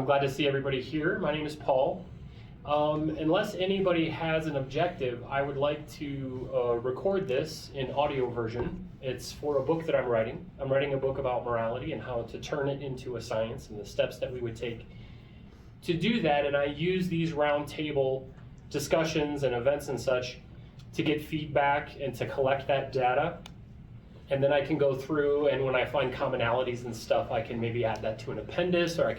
I'm glad to see everybody here. My name is Paul. Unless anybody has an objective, I would like to record this in audio version. It's for a book that I'm writing. I'm writing a book about morality and how to turn it into a science and the steps that we would take to do that. And I use these roundtable discussions and events and such to get feedback and to collect that data. And then I can go through, and when I find commonalities and stuff, I can maybe add that to an appendices, or I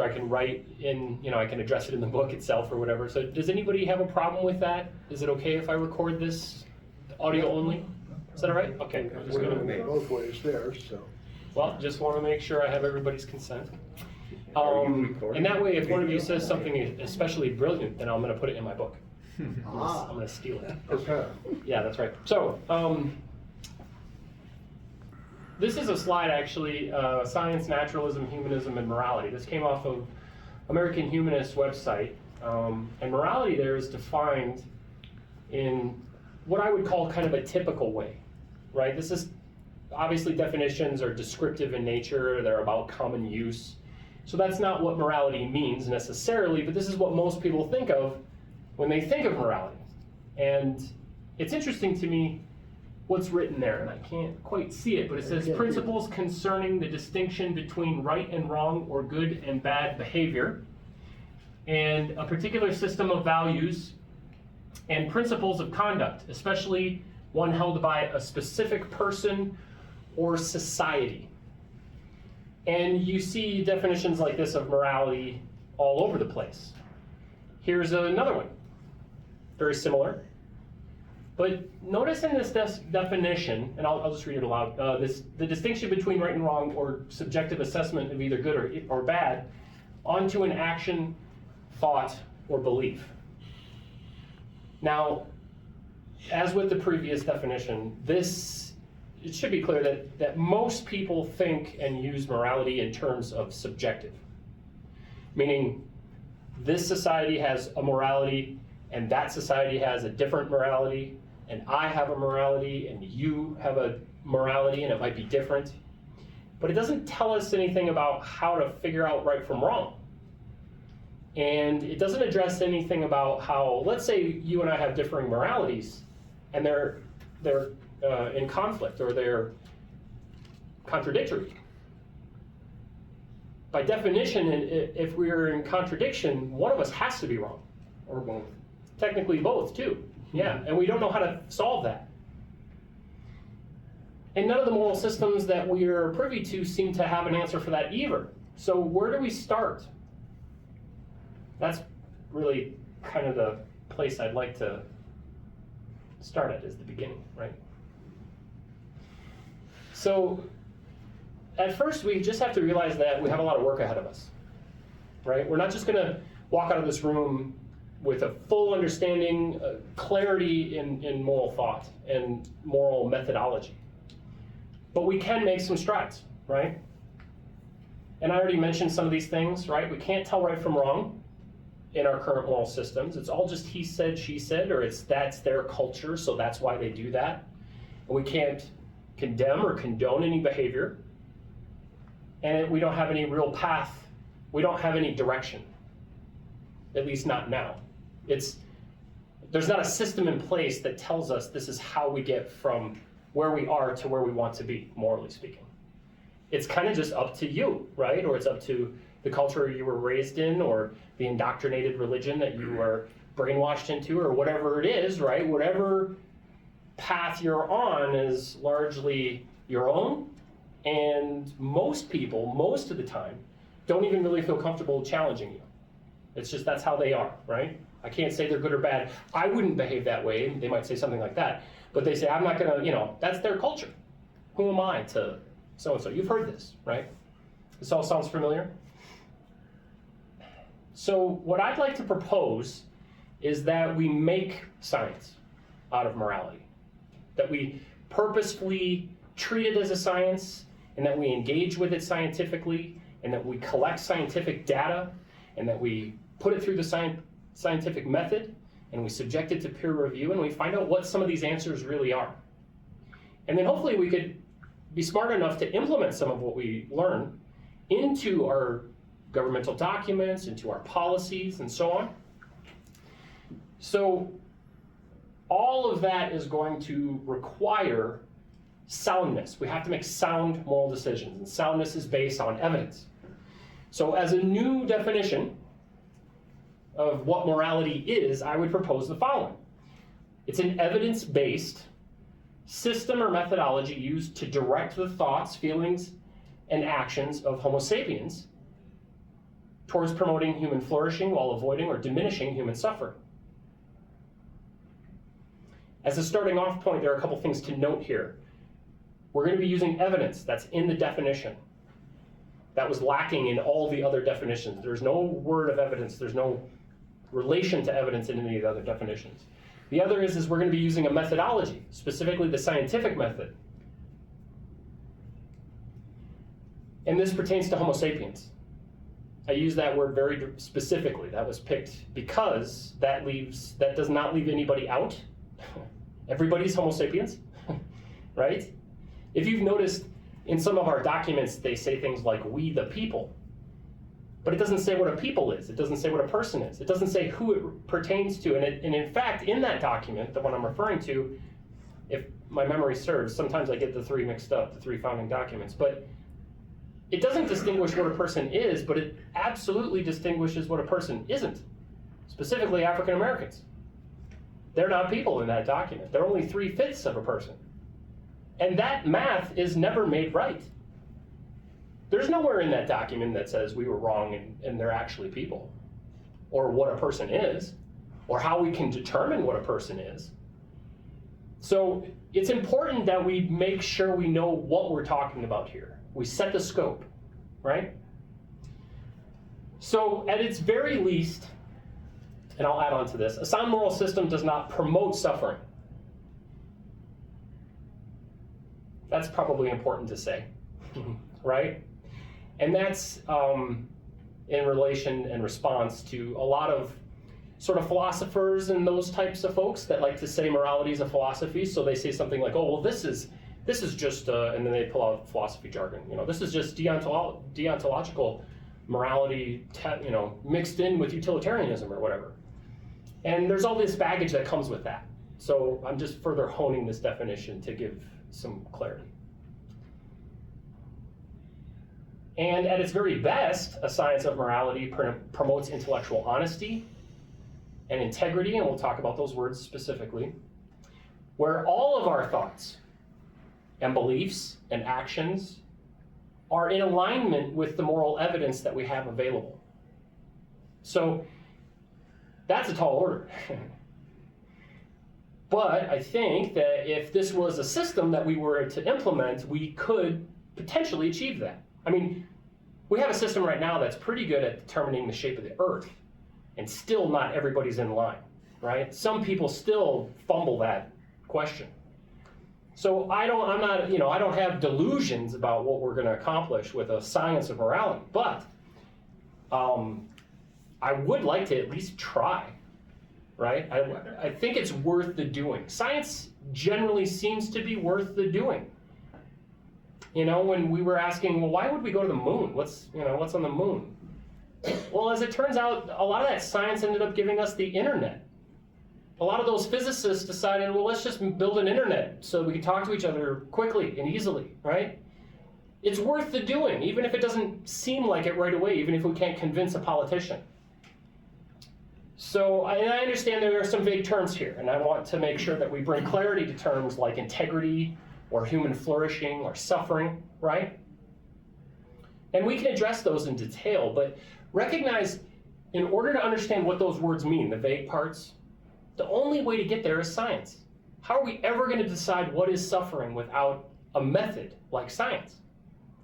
can write in, I can address it in the book itself or whatever. So does anybody have a problem with that? Is it okay if I record this audio only? Is that all right? Okay. We're going to make both ways there, so. Well, just want to make sure I have everybody's consent. And that way, if one of you says something especially brilliant, then I'm going to put it in my book. I'm going to steal it. Okay. Yeah, that's right. So, this is a slide, actually, science, naturalism, humanism, and morality. This came off of American Humanist website. And morality there is defined in what I would call kind of a typical way, right? This is, obviously definitions are descriptive in nature, they're about common use. So that's not what morality means necessarily, but this is what most people think of when they think of morality. And it's interesting to me what's written there, and I can't quite see it, but it says principles concerning the distinction between right and wrong or good and bad behavior, and a particular system of values and principles of conduct, especially one held by a specific person or society. And you see definitions like this of morality all over the place. Here's another one, very similar. But notice in this definition, and I'll just read it aloud, the distinction between right and wrong or subjective assessment of either good or bad onto an action, thought, or belief. Now, as with the previous definition, it should be clear that most people think and use morality in terms of subjective, meaning this society has a morality and that society has a different morality, and I have a morality and you have a morality, and it might be different. But it doesn't tell us anything about how to figure out right from wrong. And it doesn't address anything about how, let's say you and I have differing moralities, and they're in conflict or they're contradictory. By definition, if we're in contradiction, one of us has to be wrong. Or both. Technically both, too. Yeah, and we don't know how to solve that. And none of the moral systems that we are privy to seem to have an answer for that either. So where do we start? That's really kind of the place I'd like to start at, is the beginning, right? So at first, we just have to realize that we have a lot of work ahead of us, right? We're not just going to walk out of this room with a full understanding, clarity in moral thought and moral methodology. But we can make some strides, right? And I already mentioned some of these things, right? We can't tell right from wrong in our current moral systems. It's all just he said, she said, or that's their culture, so that's why they do that. And we can't condemn or condone any behavior. And we don't have any real path. We don't have any direction, at least not now. There's not a system in place that tells us this is how we get from where we are to where we want to be, morally speaking. It's kind of just up to you, right? Or it's up to the culture you were raised in, or the indoctrinated religion that you were brainwashed into, or whatever it is, right? Whatever path you're on is largely your own, and most people, most of the time, don't even really feel comfortable challenging you. It's just that's how they are, right? I can't say they're good or bad. I wouldn't behave that way. They might say something like that. But they say, I'm not going to, that's their culture. Who am I to so-and-so? You've heard this, right? This all sounds familiar? So what I'd like to propose is that we make science out of morality. That we purposefully treat it as a science, and that we engage with it scientifically, and that we collect scientific data, and that we put it through the scientific method, and we subject it to peer review, and we find out what some of these answers really are. And then hopefully we could be smart enough to implement some of what we learn into our governmental documents, into our policies, and so on. So all of that is going to require soundness. We have to make sound moral decisions, and soundness is based on evidence. So as a new definition of what morality is, I would propose the following. It's an evidence-based system or methodology used to direct the thoughts, feelings, and actions of Homo sapiens towards promoting human flourishing while avoiding or diminishing human suffering. As a starting off point, there are a couple things to note here. We're going to be using evidence that's in the definition. That was lacking in all the other definitions. There's no word of evidence. There's no relation to evidence in any of the other definitions. The other is we're going to be using a methodology, specifically the scientific method. And this pertains to Homo sapiens. I use that word very specifically. That was picked because that does not leave anybody out. Everybody's Homo sapiens, right? If you've noticed in some of our documents, they say things like, we the people. But it doesn't say what a people is. It doesn't say what a person is. It doesn't say who it pertains to. And in fact, in that document, the one I'm referring to, if my memory serves, sometimes I get the three mixed up, the three founding documents. But it doesn't distinguish what a person is, but it absolutely distinguishes what a person isn't, specifically African Americans. They're not people in that document. They're only 3/5 of a person. And that math is never made right. There's nowhere in that document that says we were wrong and they're actually people, or what a person is, or how we can determine what a person is. So it's important that we make sure we know what we're talking about here. We set the scope, right? So at its very least, and I'll add on to this, a sound moral system does not promote suffering. That's probably important to say, right? And that's in relation and response to a lot of sort of philosophers and those types of folks that like to say morality is a philosophy. So they say something like, oh, well, this is just, and then they pull out philosophy jargon. This is just deontological morality, mixed in with utilitarianism or whatever. And there's all this baggage that comes with that. So I'm just further honing this definition to give some clarity. And at its very best, a science of morality promotes intellectual honesty and integrity, and we'll talk about those words specifically, where all of our thoughts and beliefs and actions are in alignment with the moral evidence that we have available. So that's a tall order. But I think that if this was a system that we were to implement, we could potentially achieve that. I mean, we have a system right now that's pretty good at determining the shape of the earth, and still not everybody's in line, right? Some people still fumble that question. So I don't have delusions about what we're going to accomplish with a science of morality, but I would like to at least try, right? I think it's worth the doing. Science generally seems to be worth the doing. When we were asking, well, why would we go to the moon? What's on the moon? Well, as it turns out, a lot of that science ended up giving us the internet. A lot of those physicists decided, well, let's just build an internet so we can talk to each other quickly and easily, right? It's worth the doing, even if it doesn't seem like it right away, even if we can't convince a politician. So I understand there are some vague terms here, and I want to make sure that we bring clarity to terms like integrity, or human flourishing, or suffering, right? And we can address those in detail, but recognize, in order to understand what those words mean, the vague parts, the only way to get there is science. How are we ever going to decide what is suffering without a method like science?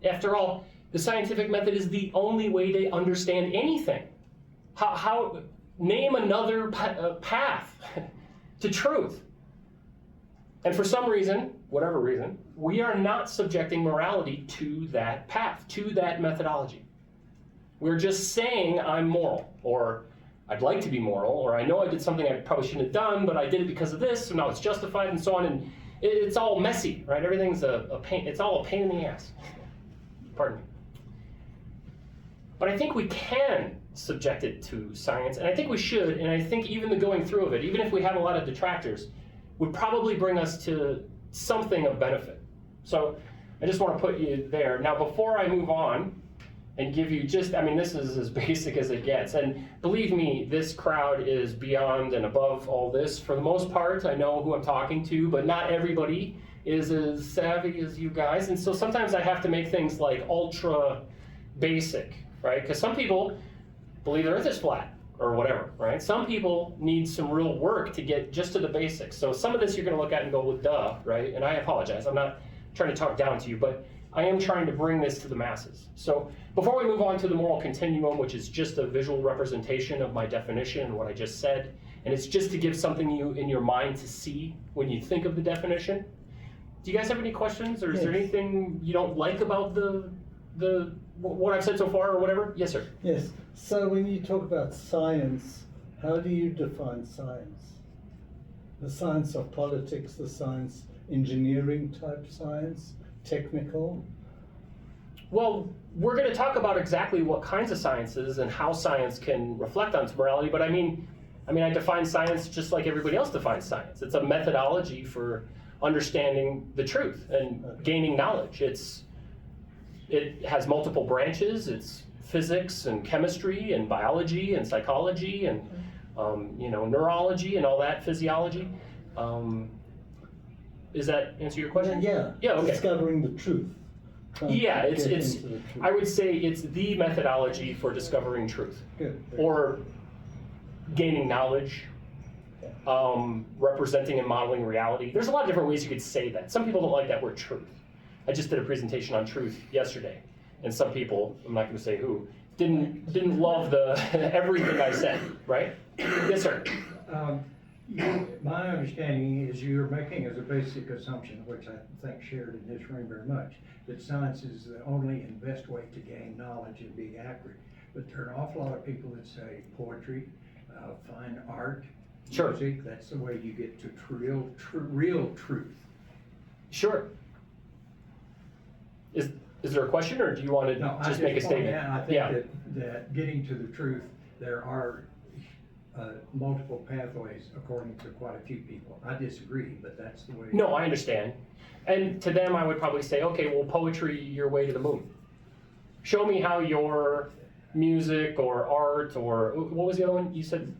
After all, the scientific method is the only way to understand anything. Name another path to truth. And for some reason, whatever reason, we are not subjecting morality to that path, to that methodology. We're just saying I'm moral, or I'd like to be moral, or I know I did something I probably shouldn't have done, but I did it because of this, so now it's justified, and so on. And it's all messy, right? Everything's a pain. It's all a pain in the ass. Pardon me. But I think we can subject it to science, and I think we should, and I think even the going through of it, even if we have a lot of detractors, would probably bring us to something of benefit. So I just want to put you there. Now, before I move on and give you just, I mean, this is as basic as it gets. And believe me, this crowd is beyond and above all this. For the most part, I know who I'm talking to, but not everybody is as savvy as you guys. And so sometimes I have to make things like ultra basic, right? Because some people believe the earth is flat or whatever, right? Some people need some real work to get just to the basics. So some of this you're going to look at and go, well, duh, right? And I apologize. I'm not trying to talk down to you, but I am trying to bring this to the masses. So before we move on to the moral continuum, which is just a visual representation of my definition and what I just said, and it's just to give something you in your mind to see when you think of the definition. Do you guys have any questions, or is there anything you don't like about the what I've said so far, or whatever? Yes, sir. Yes. So when you talk about science, how do you define science? The science of politics, the science, engineering type science, technical? Well, we're going to talk about exactly what kinds of sciences and how science can reflect on morality, but I mean, I define science just like everybody else defines science. It's a methodology for understanding the truth and gaining knowledge. It has multiple branches. It's physics and chemistry and biology and psychology and neurology and all that, physiology. Does that answer your question? Yeah. Yeah. Okay. Discovering the truth. Yeah, it's the truth. I would say it's the methodology for discovering truth. Good. Or gaining knowledge, representing and modeling reality. There's a lot of different ways you could say that. Some people don't like that word truth. I just did a presentation on truth yesterday, and some people, I'm not going to say who, didn't love the everything I said, right? Yes, sir. My understanding is you're making as a basic assumption, which I think shared in this room very much, that science is the only and best way to gain knowledge and be accurate. But there are an awful lot of people that say poetry, fine art, Sure. music, that's the way you get to real truth. Sure. Is there a question, or do you want to just make a statement? I think that getting to the truth, there are multiple pathways according to quite a few people. I disagree, but that's the way. No, I understand. And to them, I would probably say, okay, well, poetry, your way to the moon. Show me how your music or art or what was the other one you said?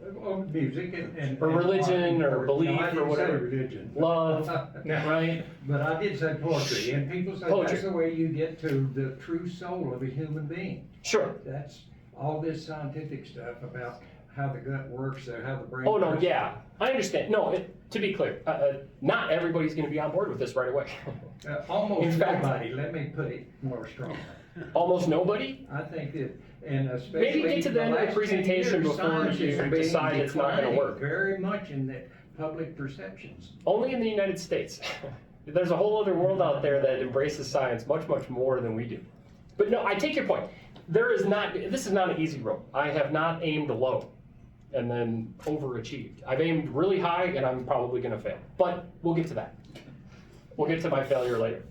Music or religion or belief no, I didn't or whatever. Say religion. Love, right? But I did say poetry, and people say Poetry. that's the way you get to the true soul of a human being. Sure. That's all this scientific stuff about how the gut works, how the brain Oh, no, works. yeah. I understand. No, to be clear, not everybody's going to be on board with this right away. Almost In fact- nobody, let me put it more strongly. Almost nobody? I think that, and especially Maybe get to the end of the last 10 presentation years, before science you is being decide it's not gonna declining work. Very much in the public perceptions. Only in the United States. There's a whole other world out there that embraces science much, much more than we do. But no, I take your point. This is not an easy road. I have not aimed low and then overachieved. I've aimed really high, and I'm probably going to fail. But we'll get to that. We'll get to my failure later.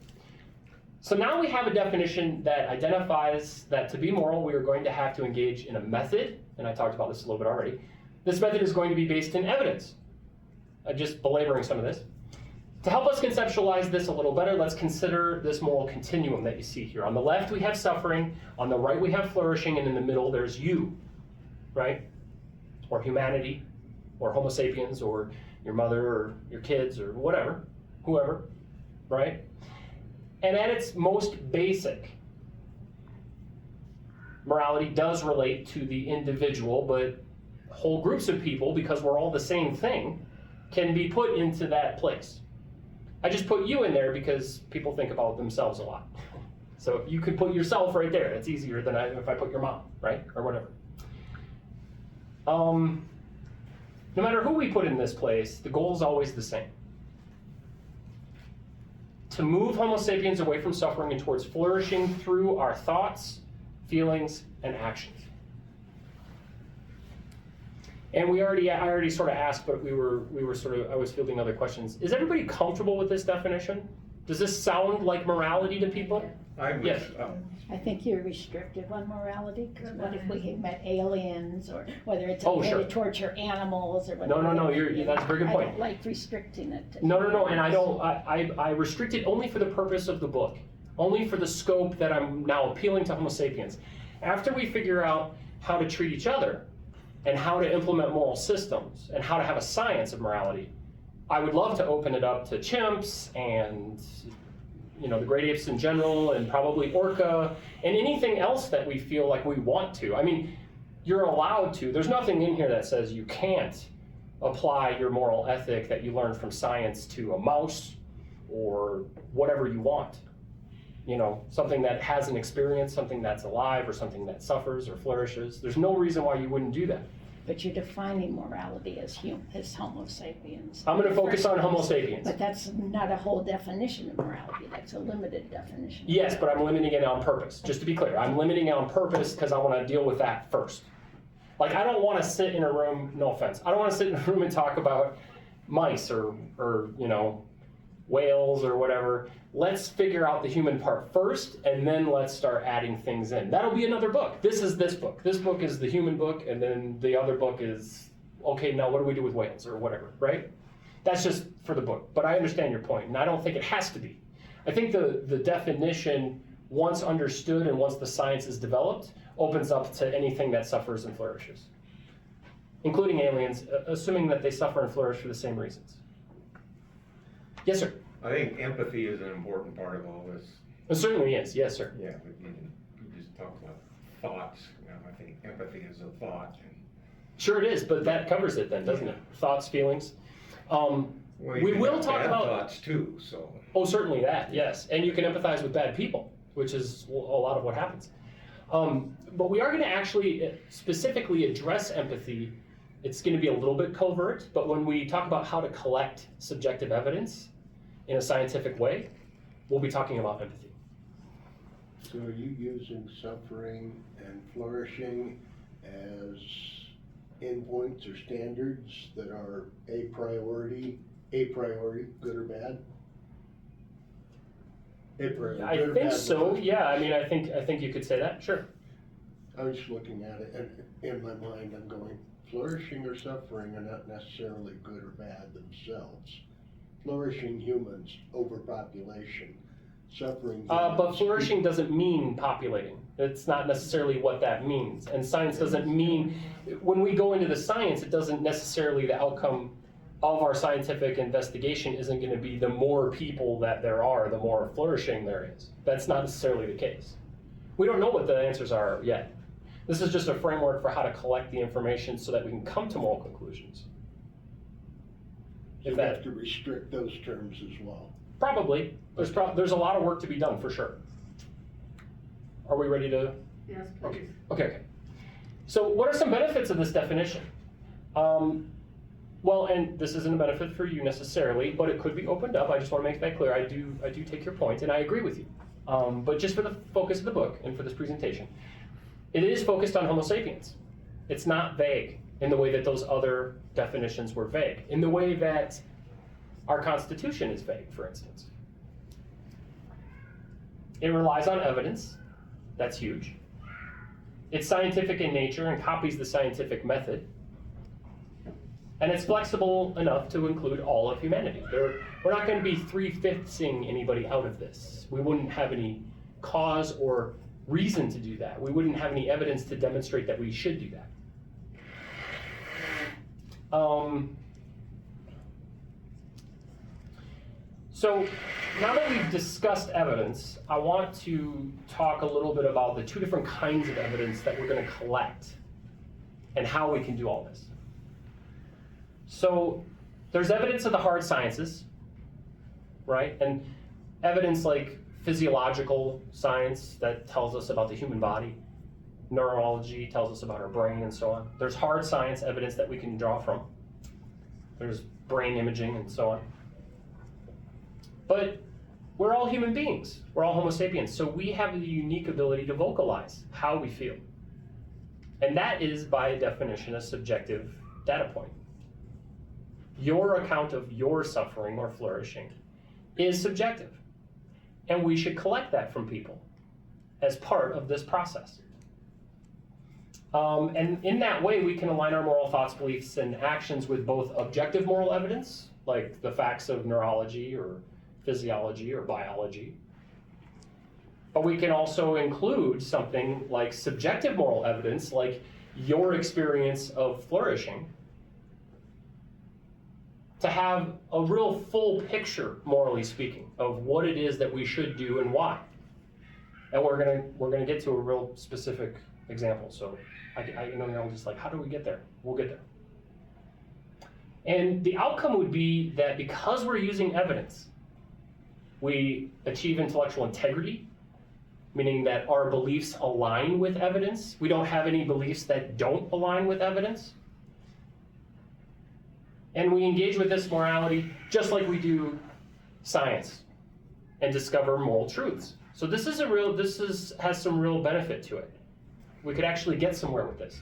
So now we have a definition that identifies that to be moral, we are going to have to engage in a method, and I talked about this a little bit already. This method is going to be based in evidence. Just belaboring some of this. To help us conceptualize this a little better, let's consider this moral continuum that you see here. On the left, we have suffering. On the right, we have flourishing. And in the middle, there's you, right? Or humanity, or Homo Sapiens, or your mother, or your kids, or whatever, whoever, right? And at its most basic, morality does relate to the individual, but whole groups of people, because we're all the same thing, can be put into that place. I just put you in there because people think about themselves a lot. So you could put yourself right there. It's easier than if I put your mom, right? Or whatever. No matter who we put in this place, the goal is always the same. To move Homo sapiens away from suffering and towards flourishing through our thoughts, feelings, and actions. And I already sort of asked, but I was fielding other questions. Is everybody comfortable with this definition? Does this sound like morality to people? I was, Yes. I think you're restrictive on morality, because what if we met aliens, or whether it's Oh, okay sure. to torture animals, or No, whatever. that's a very good I point. don't like restricting it. to No, and humans. I restrict it only for the purpose of the book, only for the scope that I'm now appealing to Homo sapiens. After we figure out how to treat each other, and how to implement moral systems, and how to have a science of morality, I would love to open it up to chimps and the great apes in general, and probably orca, and anything else that we feel like we want to. I mean, you're allowed to. There's nothing in here that says you can't apply your moral ethic that you learned from science to a mouse or whatever you want. Something that has an experience, something that's alive, or something that suffers or flourishes. There's no reason why you wouldn't do that. But you're defining morality as Homo sapiens. I'm going to focus on Homo sapiens. But that's not a whole definition of morality, that's a limited definition. Yes, but I'm limiting it on purpose. Just to be clear, I'm limiting it on purpose because I want to deal with that first. Like, I don't want to sit in a room, no offense, I don't want to sit in a room and talk about mice or whales or whatever. Let's figure out the human part first, and then let's start adding things in. That'll be another book. This is this book. This book is the human book, and then the other book is, okay, now what do we do with whales or whatever, right? That's just for the book. But I understand your point, and I don't think it has to be. I think the definition, once understood and once the science is developed, opens up to anything that suffers and flourishes, including aliens, assuming that they suffer and flourish for the same reasons. Yes, sir. I think empathy is an important part of all this. It certainly is. Yes, sir. Yeah, but you just talked about thoughts. I think empathy is a thought. Sure it is, but that covers it then, doesn't it? Thoughts, feelings. Well, you We can will have talk bad about... thoughts too, so. Oh, certainly that, yes. And you can empathize with bad people, which is a lot of what happens. But we are going to actually specifically address empathy. It's going to be a little bit covert, but when we talk about how to collect subjective evidence in a scientific way, we'll be talking about empathy. So are you using suffering and flourishing as endpoints or standards that are a priority, good or bad? A priority, I good or think bad, so, but yeah. I mean, I think you could say that, sure. I was just looking at it, and in my mind, I'm going, flourishing or suffering are not necessarily good or bad themselves. Flourishing humans, overpopulation. Suffering humans. But flourishing doesn't mean populating. It's not necessarily what that means. And science doesn't mean, when we go into the science, it doesn't necessarily, the outcome of our scientific investigation isn't going to be the more people that there are, the more flourishing there is. That's not necessarily the case. We don't know what the answers are yet. This is just a framework for how to collect the information so that we can come to moral conclusions. So we have to restrict those terms as well. Probably. There's a lot of work to be done, for sure. Are we ready to? Yes, please. Okay. So what are some benefits of this definition? Well, and this isn't a benefit for you necessarily, but it could be opened up. I just want to make that clear. I do take your point, and I agree with you. But just for the focus of the book and for this presentation, it is focused on Homo sapiens. It's not vague in the way that those other definitions were vague, in the way that our Constitution is vague, for instance. It relies on evidence. That's huge. It's scientific in nature and copies the scientific method. And it's flexible enough to include all of humanity. We're not going to be 3/5thing anybody out of this. We wouldn't have any cause or reason to do that. We wouldn't have any evidence to demonstrate that we should do that. So now that we've discussed evidence, I want to talk a little bit about the two different kinds of evidence that we're going to collect and how we can do all this. So there's evidence of the hard sciences, right? And evidence like physiological science that tells us about the human body, neurology tells us about our brain and so on. There's hard science evidence that we can draw from. There's brain imaging and so on. But we're all human beings. We're all Homo sapiens. So we have the unique ability to vocalize how we feel. And that is, by definition, a subjective data point. Your account of your suffering or flourishing is subjective. and we should collect that from people as part of this process. And in that way, we can align our moral thoughts, beliefs, and actions with both objective moral evidence, like the facts of neurology or physiology or biology. But we can also include something like subjective moral evidence, like your experience of flourishing, to have a real full picture, morally speaking, of what it is that we should do and why. And we're gonna get to a real specific example. So I know you're all just like, how do we get there? We'll get there. And the outcome would be that because we're using evidence, we achieve intellectual integrity, meaning that our beliefs align with evidence. We don't have any beliefs that don't align with evidence. And we engage with this morality just like we do science and discover moral truths. So this has some real benefit to it. We could actually get somewhere with this.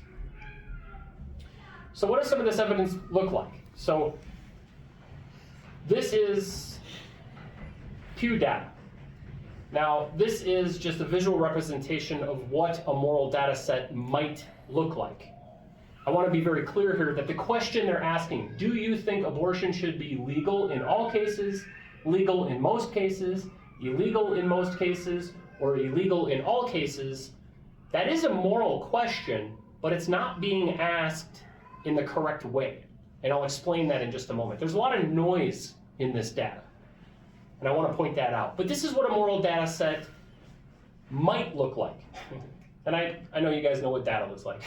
So what does some of this evidence look like? So this is Pew data. Now, this is just a visual representation of what a moral data set might look like. I want to be very clear here that the question they're asking, do you think abortion should be legal in all cases, legal in most cases, illegal in most cases, or illegal in all cases? That is a moral question, but it's not being asked in the correct way. And I'll explain that in just a moment. There's a lot of noise in this data, and I want to point that out. But this is what a moral data set might look like. And I know you guys know what data looks like.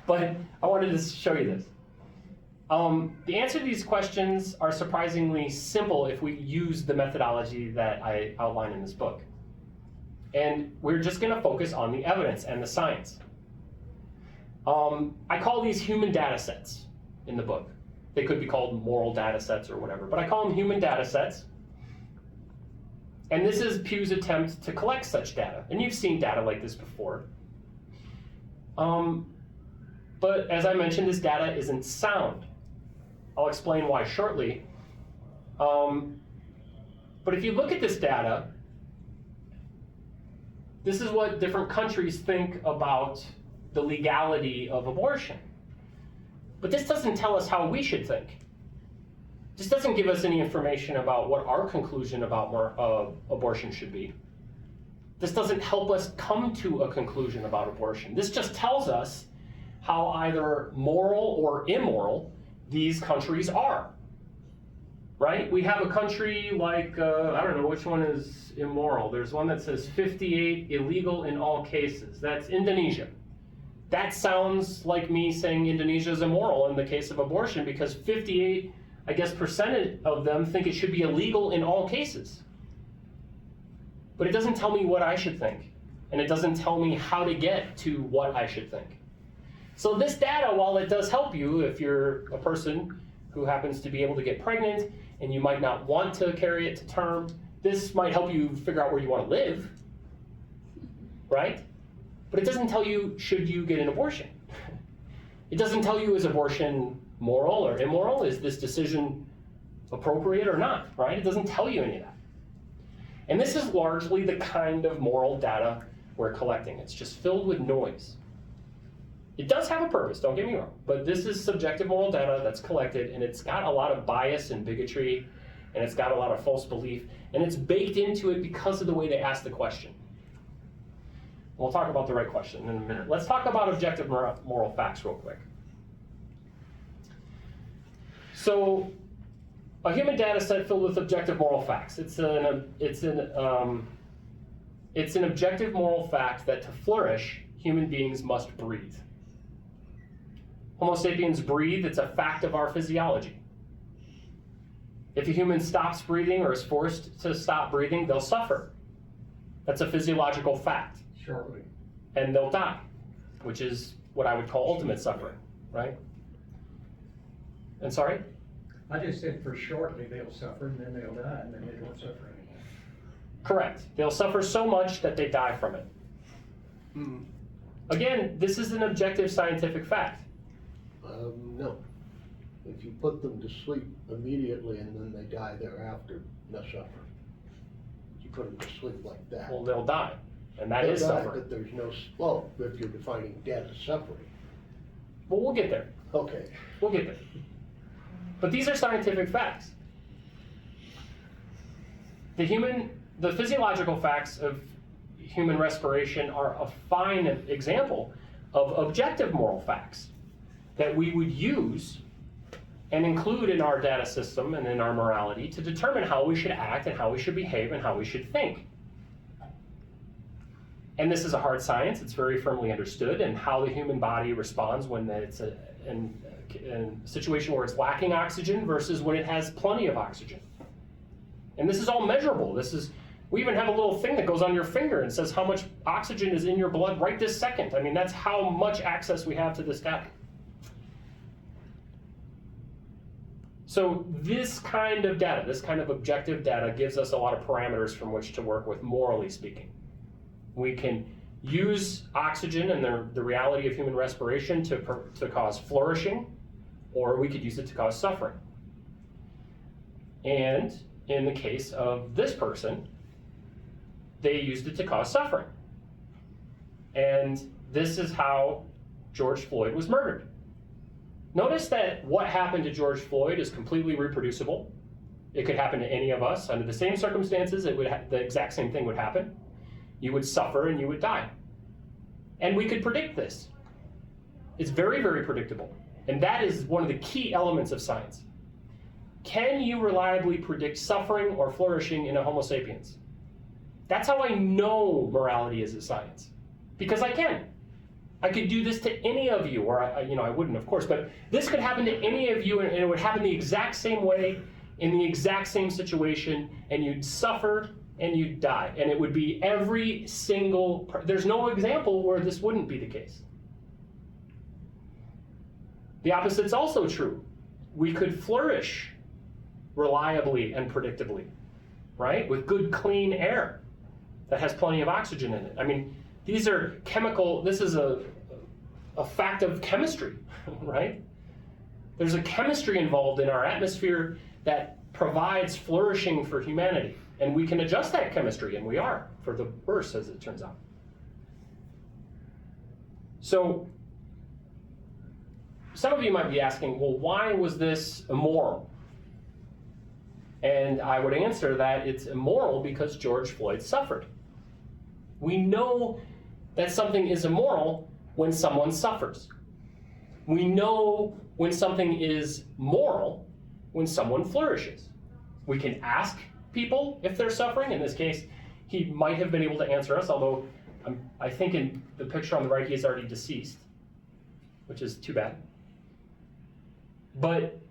But I wanted to show you this. The answer to these questions are surprisingly simple if we use the methodology that I outline in this book. And we're just going to focus on the evidence and the science. I call these human data sets in the book. They could be called moral data sets or whatever, but I call them human data sets. And this is Pew's attempt to collect such data. And you've seen data like this before. But as I mentioned, this data isn't sound. I'll explain why shortly. But if you look at this data, this is what different countries think about the legality of abortion. But this doesn't tell us how we should think. This doesn't give us any information about what our conclusion about abortion should be. This doesn't help us come to a conclusion about abortion. This just tells us how either moral or immoral these countries are, right? We have a country like, I don't know which one is immoral. There's one that says 58 illegal in all cases. That's Indonesia. That sounds like me saying Indonesia is immoral in the case of abortion because 58, I guess, percentage of them think it should be illegal in all cases. But it doesn't tell me what I should think. And it doesn't tell me how to get to what I should think. So this data, while it does help you if you're a person who happens to be able to get pregnant and you might not want to carry it to term, this might help you figure out where you want to live, right? But it doesn't tell you, should you get an abortion? It doesn't tell you, is abortion moral or immoral? Is this decision appropriate or not, right? It doesn't tell you any of that. And this is largely the kind of moral data we're collecting. It's just filled with noise. It does have a purpose, don't get me wrong, but this is subjective moral data that's collected, and it's got a lot of bias and bigotry, and it's got a lot of false belief, and it's baked into it because of the way they ask the question. We'll talk about the right question in a minute. Let's talk about objective moral facts real quick. So, a human data set filled with objective moral facts. It's an objective moral fact that to flourish, human beings must breathe. Homo sapiens breathe, it's a fact of our physiology. If a human stops breathing or is forced to stop breathing, they'll suffer. That's a physiological fact. Shortly. And they'll die, which is what I would call ultimate suffering, right? And sorry? I just said for shortly they'll suffer and then they'll die and then they don't suffer anymore. Correct. They'll suffer so much that they die from it. Again, this is an objective scientific fact. No. If you put them to sleep immediately and then they die thereafter, no suffer. You put them to sleep like that. Well, they'll die, and that They'll is die, suffering. But there's no, well, if you're defining death as suffering, Well, we'll get there. okay. We'll get there. But these are scientific facts. The physiological facts of human respiration are a fine example of objective moral facts that we would use and include in our data system and in our morality to determine how we should act and how we should behave and how we should think. And this is a hard science. It's very firmly understood, and how the human body responds when it's in a situation where it's lacking oxygen versus when it has plenty of oxygen. And this is all measurable. We even have a little thing that goes on your finger and says how much oxygen is in your blood right this second. I mean, that's how much access we have to this data. So this kind of data, this kind of objective data, gives us a lot of parameters from which to work with, morally speaking. We can use oxygen and the reality of human respiration to cause flourishing, or we could use it to cause suffering. And in the case of this person, they used it to cause suffering. And this is how George Floyd was murdered. Notice that what happened to George Floyd is completely reproducible. It could happen to any of us. Under the same circumstances, the exact same thing would happen. You would suffer and you would die. And we could predict this. It's very, very predictable. And that is one of the key elements of science. Can you reliably predict suffering or flourishing in a Homo sapiens? That's how I know morality is a science. Because I can. I could do this to any of you, or I wouldn't, of course, but this could happen to any of you, and it would happen the exact same way, in the exact same situation, and you'd suffer and you'd die. And it would be every single, there's no example where this wouldn't be the case. The opposite's also true. We could flourish reliably and predictably, right? With good, clean air that has plenty of oxygen in it. I mean, these are this is a fact of chemistry, right? There's a chemistry involved in our atmosphere that provides flourishing for humanity. And we can adjust that chemistry, and we are, for the worse, as it turns out. So, some of you might be asking, well, why was this immoral? And I would answer that it's immoral because George Floyd suffered. We know that something is immoral when someone suffers. We know when something is moral when someone flourishes. We can ask people if they're suffering. In this case, he might have been able to answer us, although I think in the picture on the right, he is already deceased, which is too bad. But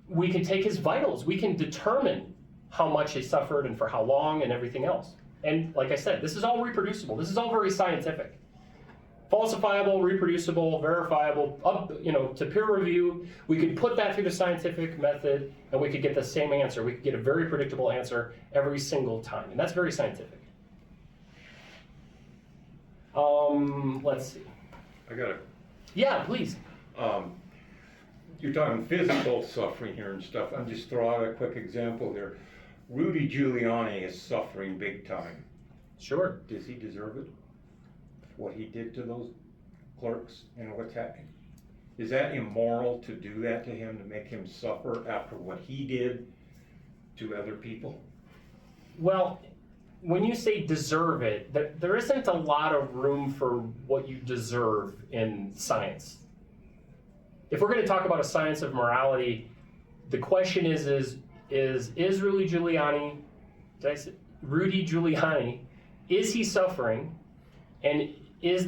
we can take his vitals. We can determine how much he suffered and for how long and everything else. And like I said, this is all reproducible. This is all very scientific. Falsifiable, reproducible, verifiable, to peer review. We could put that through the scientific method and we could get the same answer. We could get a very predictable answer every single time. And that's very scientific. Let's see. I got Yeah, please. you're talking physical suffering here and stuff. I'll just throw out a quick example here. Rudy Giuliani is suffering big time. Sure. Does he deserve it? What he did to those clerks and what's happening? Is that immoral to do that to him, to make him suffer after what he did to other people? Well, when you say deserve it, there isn't a lot of room for what you deserve in science. If we're going to talk about a science of morality, the question is Rudy Giuliani, Rudy Giuliani, is he suffering? And is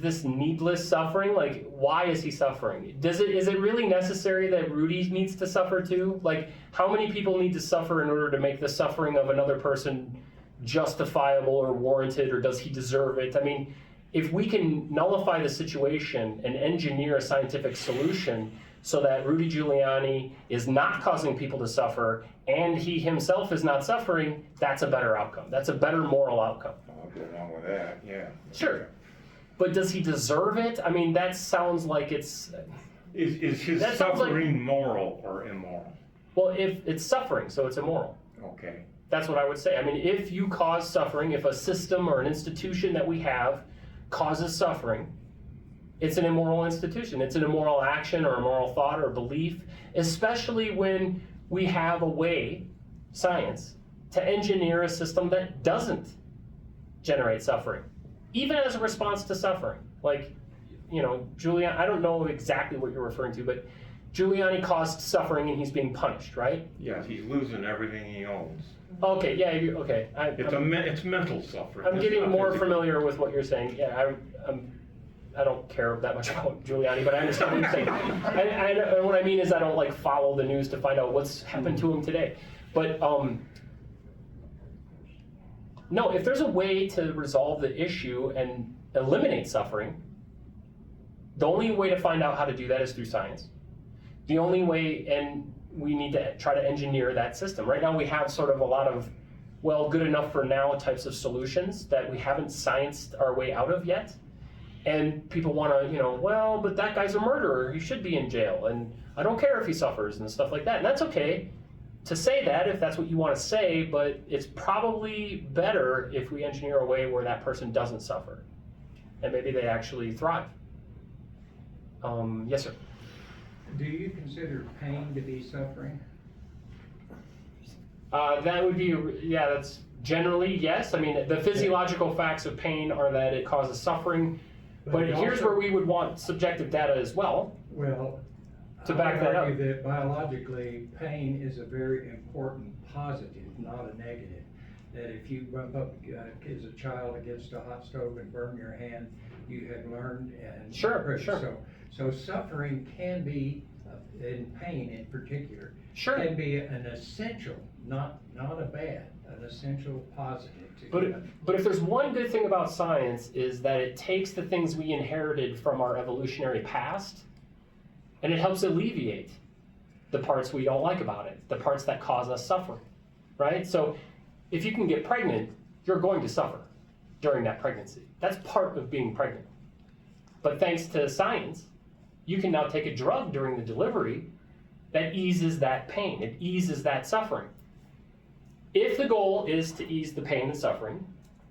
this needless suffering? Like, why is he suffering? Is it really necessary that Rudy needs to suffer too? Like, how many people need to suffer in order to make the suffering of another person justifiable or warranted, or does he deserve it? I mean, if we can nullify the situation and engineer a scientific solution so that Rudy Giuliani is not causing people to suffer and he himself is not suffering, that's a better outcome. That's a better moral outcome. I'll go along with that, yeah. Sure. But does he deserve it? I mean, that sounds like it's... Is his that sounds suffering moral or immoral? Well, if it's suffering, so it's immoral. Okay. That's what I would say. I mean, if you cause suffering, if a system or an institution that we have causes suffering, it's an immoral institution. It's an immoral action or immoral thought or belief, especially when we have a way, science, to engineer a system that doesn't generate suffering, even as a response to suffering. Like, you know, Giuliani, I don't know exactly what you're referring to, but Giuliani caused suffering and he's being punished, right? Yeah, he's losing everything he owns. Okay, yeah, okay. It's mental suffering. I'm It's getting not more physical. familiar with what you're saying. Yeah, I don't care that much about Giuliani, but I understand what you're saying. And what I mean is I don't like follow the news to find out what's happened to him today. But no, if there's a way to resolve the issue and eliminate suffering, the only way to find out how to do that is through science. The only way, and we need to try to engineer that system. Right now we have sort of a lot of, well, good enough for now types of solutions that we haven't scienced our way out of yet. And people want to, you know, well, but that guy's a murderer, he should be in jail, and I don't care if he suffers and stuff like that. And that's okay to say that if that's what you want to say, but it's probably better if we engineer a way where that person doesn't suffer. And maybe they actually thrive. Yes, sir. Do you consider pain to be suffering? That would be, yeah, that's generally yes. I mean, the physiological facts of pain are that it causes suffering, but it here's also- where we would want subjective data as well. Well, To I back would that up. argue that biologically, pain is a very important positive, not a negative. That if you bump up as a child against a hot stove and burn your hand, you have learned and Sure, sure. So suffering can be, in pain in particular, Sure. can be an essential, not a bad, an essential positive to But human. but if there's one good thing about science is that it takes the things we inherited from our evolutionary past and it helps alleviate the parts we don't like about it, the parts that cause us suffering, right? So if you can get pregnant, you're going to suffer during that pregnancy. That's part of being pregnant. But thanks to science, you can now take a drug during the delivery that eases that pain, it eases that suffering. If the goal is to ease the pain and suffering,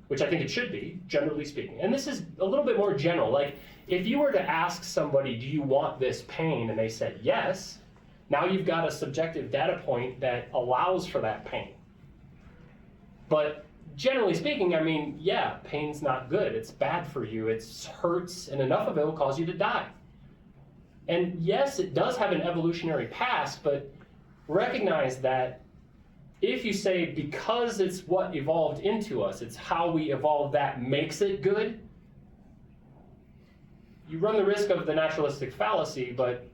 which I think it should be, generally speaking, and this is a little bit more general, like if you were to ask somebody, do you want this pain, and they said yes, now you've got a subjective data point that allows for that pain. But generally speaking, I mean, yeah, pain's not good, it's bad for you, it hurts, and enough of it will cause you to die. And yes, it does have an evolutionary past, but recognize that if you say because it's what evolved into us, it's how we evolved that makes it good, you run the risk of the naturalistic fallacy, but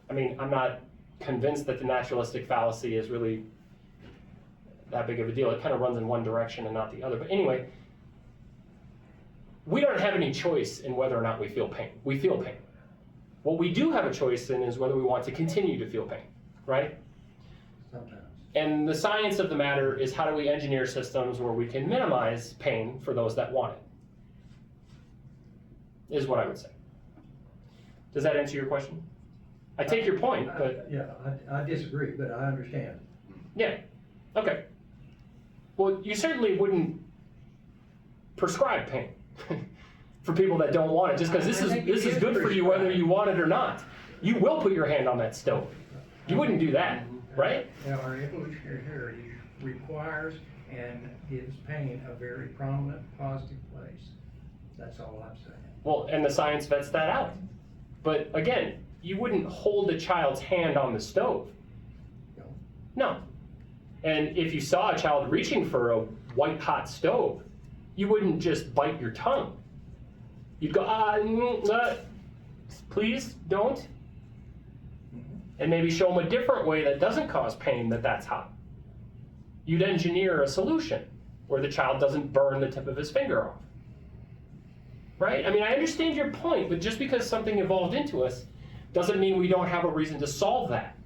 I mean, I'm not convinced that the naturalistic fallacy is really that big of a deal. It kind of runs in one direction and not the other. But anyway, we don't have any choice in whether or not we feel pain. We feel pain. What we do have a choice in is whether we want to continue to feel pain, right? Sometimes. And the science of the matter is how do we engineer systems where we can minimize pain for those that want it, is what I would say. Does that answer your question? I take your point, but Yeah, I disagree, but I understand. yeah, okay. Well, you certainly wouldn't prescribe pain for people that don't want it, just because I think it this is is good for you whether prescribed. you want it or not. You will put your hand on that stove. You wouldn't do that, right? Now, our evolutionary heritage requires and gives pain a very prominent, positive place. That's all I'm saying. Well, and the science vets that out. But again, you wouldn't hold a child's hand on the stove. No. No. And if you saw a child reaching for a white hot stove, you wouldn't just bite your tongue. You'd go, please don't. And maybe show them a different way that doesn't cause pain that's hot. You'd engineer a solution where the child doesn't burn the tip of his finger off. Right? I mean, I understand your point, but just because something evolved into us doesn't mean we don't have a reason to solve that.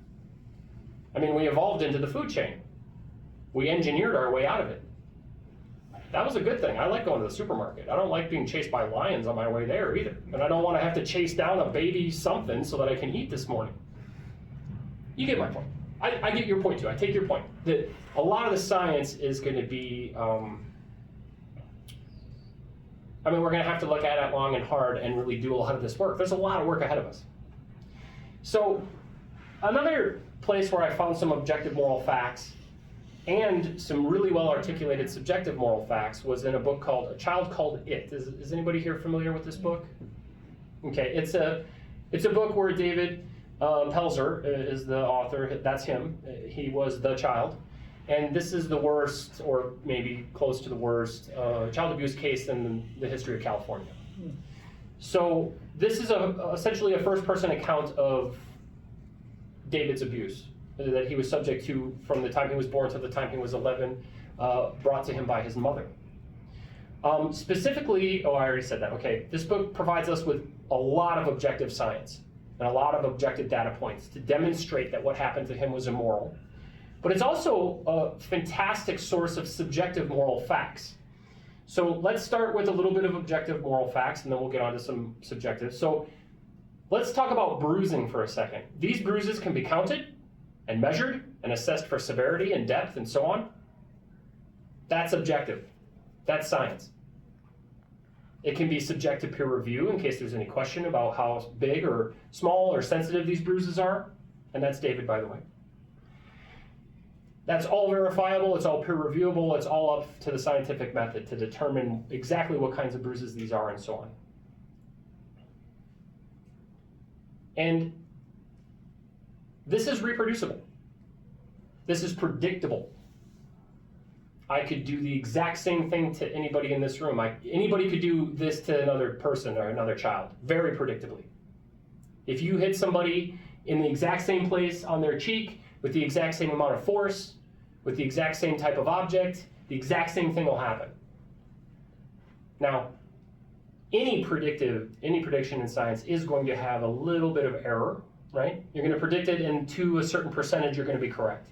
I mean, we evolved into the food chain. We engineered our way out of it. That was a good thing. I like going to the supermarket. I don't like being chased by lions on my way there either. And I don't want to have to chase down a baby something so that I can eat this morning. You get my point. I get your point too. I take your point that a lot of the science is going to be. I mean, we're going to have to look at it long and hard and really do a lot of this work. There's a lot of work ahead of us. So, another place where I found some objective moral facts and some really well articulated subjective moral facts was in a book called A Child Called It. Is anybody here familiar with this book? Okay, it's a book where David Pelzer is the author. That's him. He was the child. And this is the worst, or maybe close to the worst, child abuse case in the history of California. So this is essentially a first-person account of David's abuse that he was subject to from the time he was born to the time he was 11, brought to him by his mother. Specifically, I already said that, okay. This book provides us with a lot of objective science and a lot of objective data points to demonstrate that what happened to him was immoral. But it's also a fantastic source of subjective moral facts. So let's start with a little bit of objective moral facts, and then we'll get on to some subjective. So let's talk about bruising for a second. These bruises can be counted and measured and assessed for severity and depth and so on. That's objective. That's science. It can be subject to peer review in case there's any question about how big or small or sensitive these bruises are. And that's David, by the way. That's all verifiable, it's all peer reviewable, it's all up to the scientific method to determine exactly what kinds of bruises these are and so on. And this is reproducible. This is predictable. I could do the exact same thing to anybody in this room. Anybody could do this to another person or another child, very predictably. If you hit somebody in the exact same place on their cheek, with the exact same amount of force, with the exact same type of object, the exact same thing will happen. Now, any prediction in science is going to have a little bit of error, right? You're going to predict it, and to a certain percentage, you're going to be correct.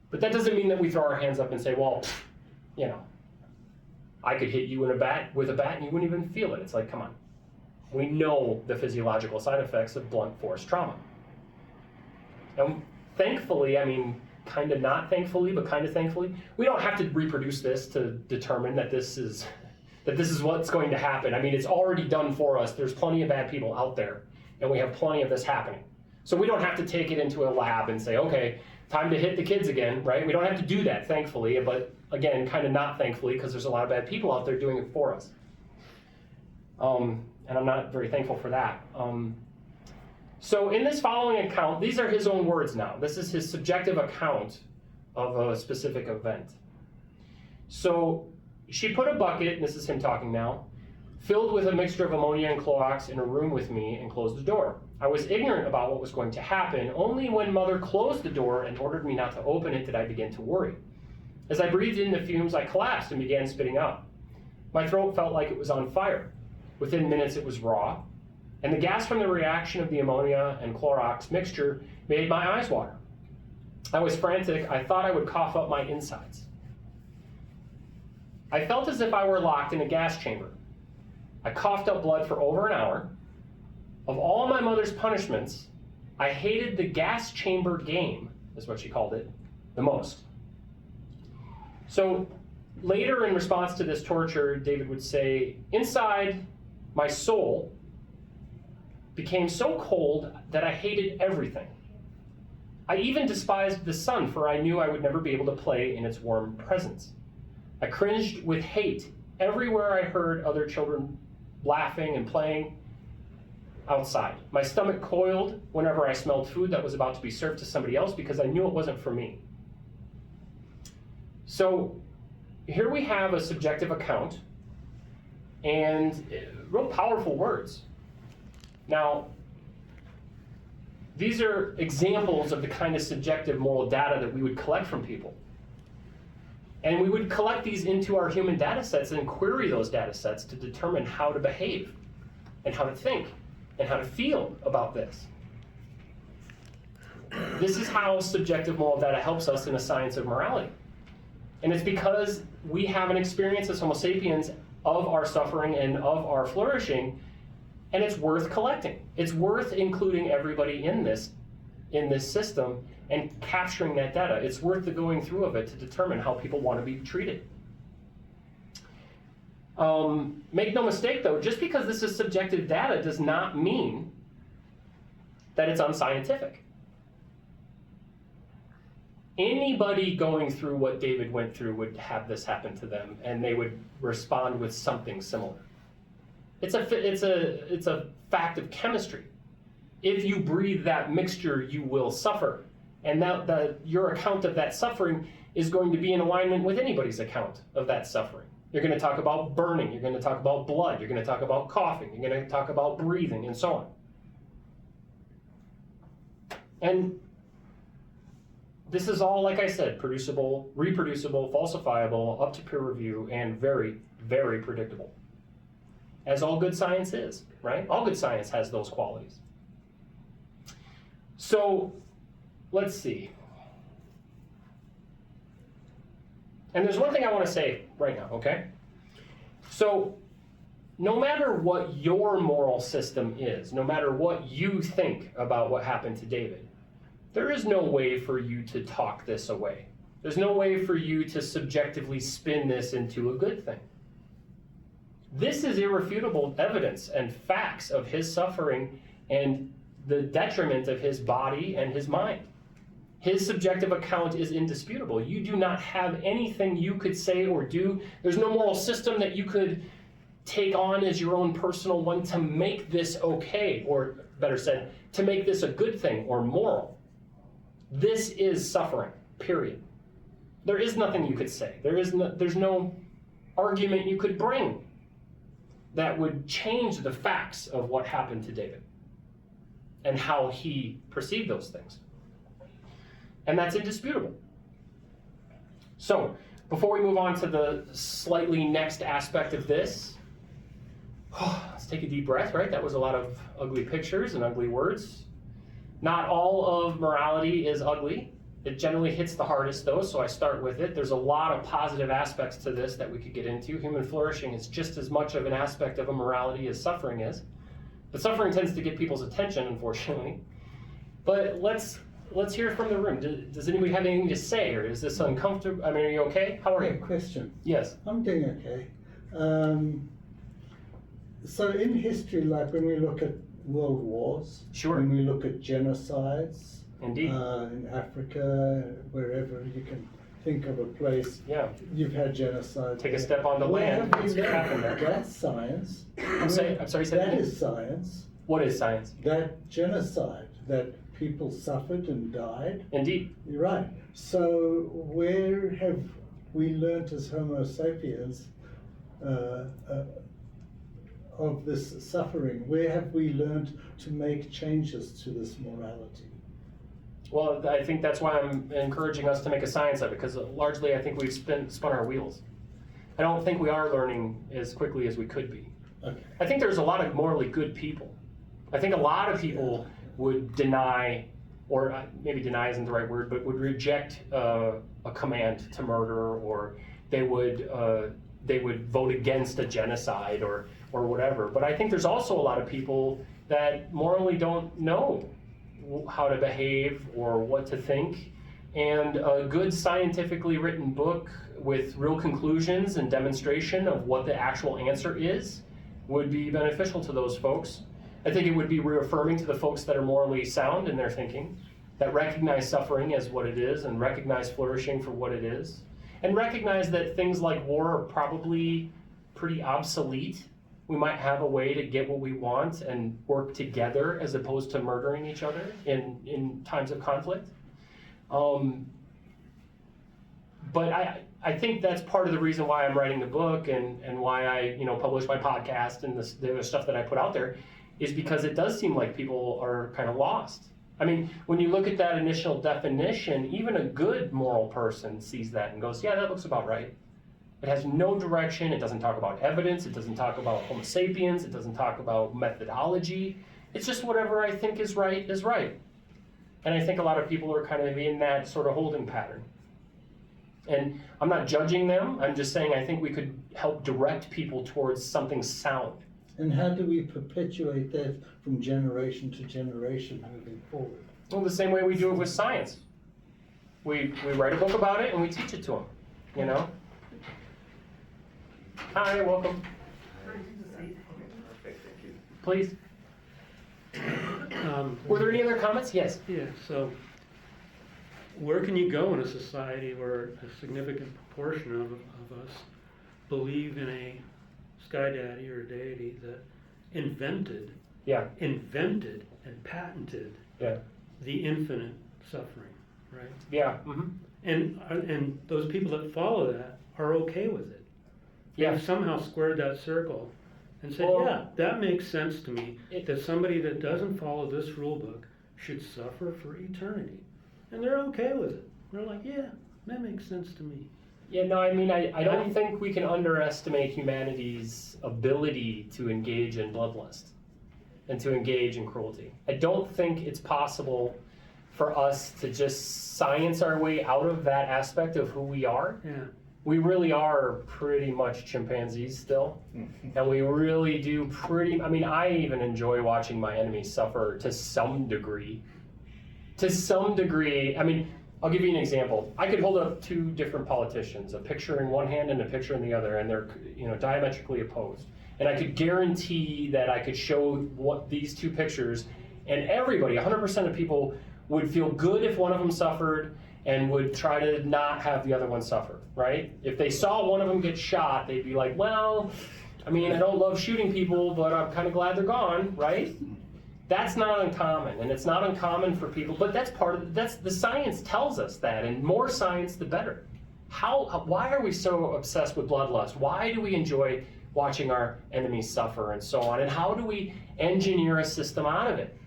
But that doesn't mean that we throw our hands up and say, well, you know, I could hit you with a bat and you wouldn't even feel it. It's like, come on. We know the physiological side effects of blunt force trauma. And thankfully, I mean, kind of not thankfully, but kind of thankfully, we don't have to reproduce this to determine that this is what's going to happen. I mean, it's already done for us. There's plenty of bad people out there, and we have plenty of this happening. So we don't have to take it into a lab and say, okay, time to hit the kids again, right? We don't have to do that, thankfully, but again, kind of not thankfully, because there's a lot of bad people out there doing it for us. And I'm not very thankful for that. So in this following account, these are his own words now. This is his subjective account of a specific event. So she put a bucket, and this is him talking now, filled with a mixture of ammonia and Clorox in a room with me and closed the door. I was ignorant about what was going to happen. Only when Mother closed the door and ordered me not to open it did I begin to worry. As I breathed in the fumes, I collapsed and began spitting out. My throat felt like it was on fire. Within minutes, it was raw. And the gas from the reaction of the ammonia and Clorox mixture made my eyes water. I was frantic. I thought I would cough up my insides. I felt as if I were locked in a gas chamber. I coughed up blood for over an hour. Of all my mother's punishments, I hated the gas chamber game, is what she called it, the most. So later, in response to this torture, David would say, inside, my soul became so cold that I hated everything. I even despised the sun, for I knew I would never be able to play in its warm presence. I cringed with hate everywhere I heard other children laughing and playing outside. My stomach coiled whenever I smelled food that was about to be served to somebody else because I knew it wasn't for me. So here we have a subjective account and real powerful words. Now, these are examples of the kind of subjective moral data that we would collect from people. And we would collect these into our human data sets and query those data sets to determine how to behave and how to think and how to feel about this. This is how subjective moral data helps us in the science of morality. And it's because we have an experience as Homo sapiens of our suffering and of our flourishing, and it's worth collecting. It's worth including everybody in this in this system and capturing that data. It's worth the going through of it to determine how people want to be treated. Make no mistake though, just because this is subjective data does not mean that it's unscientific. Anybody going through what David went through would have this happen to them, and they would respond with something similar. It's a fact of chemistry. If you breathe that mixture, you will suffer. And your account of that suffering is going to be in alignment with anybody's account of that suffering. You're going to talk about burning, you're going to talk about blood, you're going to talk about coughing, you're going to talk about breathing, and so on. And this is all, like I said, producible, reproducible, falsifiable, up to peer review, and very, very predictable. As all good science is, right? All good science has those qualities. So, let's see. And there's one thing I want to say right now, okay? So, no matter what your moral system is, no matter what you think about what happened to David, there is no way for you to talk this away. There's no way for you to subjectively spin this into a good thing. This is irrefutable evidence and facts of his suffering and the detriment of his body and his mind. His subjective account is indisputable. You do not have anything you could say or do. There's no moral system that you could take on as your own personal one to make this okay, or better said, to make this a good thing or moral. This is suffering, period. There is nothing you could say. There's no argument you could bring that would change the facts of what happened to David and how he perceived those things. And that's indisputable. So, before we move on to the slightly next aspect of this, let's take a deep breath, right? That was a lot of ugly pictures and ugly words. Not all of morality is ugly. It generally hits the hardest though, so I start with it. There's a lot of positive aspects to this that we could get into. Human flourishing is just as much of an aspect of a morality as suffering is. But suffering tends to get people's attention, unfortunately. But let's hear from the room. Does anybody have anything to say, or is this uncomfortable? I mean, are you okay? How are you? Question. Yes. I'm doing okay. So in history, like when we look at world wars, Sure. when we look at genocides, Indeed. in Africa, wherever you can think of a place, Yeah. you've had genocide. Take a there. step on the Where land. have we What's happened learned? there? That's science. I'm sorry, say that That again? is science. What is science? That genocide, that people suffered and died. Indeed. You're right. So where have we learnt as Homo Sapiens of this suffering? Where have we learnt to make changes to this morality? Well, I think that's why I'm encouraging us to make a science of it, because largely I think we've spun our wheels. I don't think we are learning as quickly as we could be. Okay. I think there's a lot of morally good people. I think a lot of people would deny, or maybe deny isn't the right word, but would reject a command to murder, or they would vote against a genocide or whatever. But I think there's also a lot of people that morally don't know how to behave or what to think. And a good scientifically written book with real conclusions and demonstration of what the actual answer is would be beneficial to those folks. I think it would be reaffirming to the folks that are morally sound in their thinking, that recognize suffering as what it is and recognize flourishing for what it is, and recognize that things like war are probably pretty obsolete. We might have a way to get what we want and work together as opposed to murdering each other in times of conflict. But I think that's part of the reason why I'm writing the book and why I publish my podcast and the other stuff that I put out there, is because it does seem like people are kind of lost. I mean, when you look at that initial definition, even a good moral person sees that and goes, yeah, that looks about right. It has no direction. It doesn't talk about evidence. It doesn't talk about Homo Sapiens. It doesn't talk about methodology. It's just whatever I think is right is right. And I think a lot of people are kind of in that sort of holding pattern. And I'm not judging them. I'm just saying I think we could help direct people towards something sound. And how do we perpetuate that from generation to generation moving forward? Well, the same way we do it with science. We write a book about it and we teach it to them, you know? Hi, welcome. Please. Were there any other comments? Yes. Yeah, so where can you go in a society where a significant proportion of us believe in a sky daddy or deity that invented Yeah. and patented Yeah. the infinite suffering, right? Yeah. Mm-hmm. And those people that follow that are okay with it. Yeah. They've somehow squared that circle and said, Well, yeah, that makes sense to me, it- that somebody that doesn't follow this rule book should suffer for eternity. And they're okay with it. They're like, yeah, that makes sense to me. Yeah, no, I mean, I don't think we can underestimate humanity's ability to engage in bloodlust and to engage in cruelty. I don't think it's possible for us to just science our way out of that aspect of who we are. Yeah. We really are pretty much chimpanzees still. And we really do I even enjoy watching my enemies suffer to some degree. To some degree, I'll give you an example. I could hold up two different politicians, a picture in one hand and a picture in the other, and they're diametrically opposed. And I could guarantee that I could show what these two pictures, and everybody, 100% of people, would feel good if one of them suffered and would try to not have the other one suffer, right? If they saw one of them get shot, they'd be like, well, I don't love shooting people, but I'm kind of glad they're gone, right? That's not uncommon, and it's not uncommon for people, but that's the science tells us that, and more science, the better. Why are we so obsessed with bloodlust? Why do we enjoy watching our enemies suffer and so on? And how do we engineer a system out of it?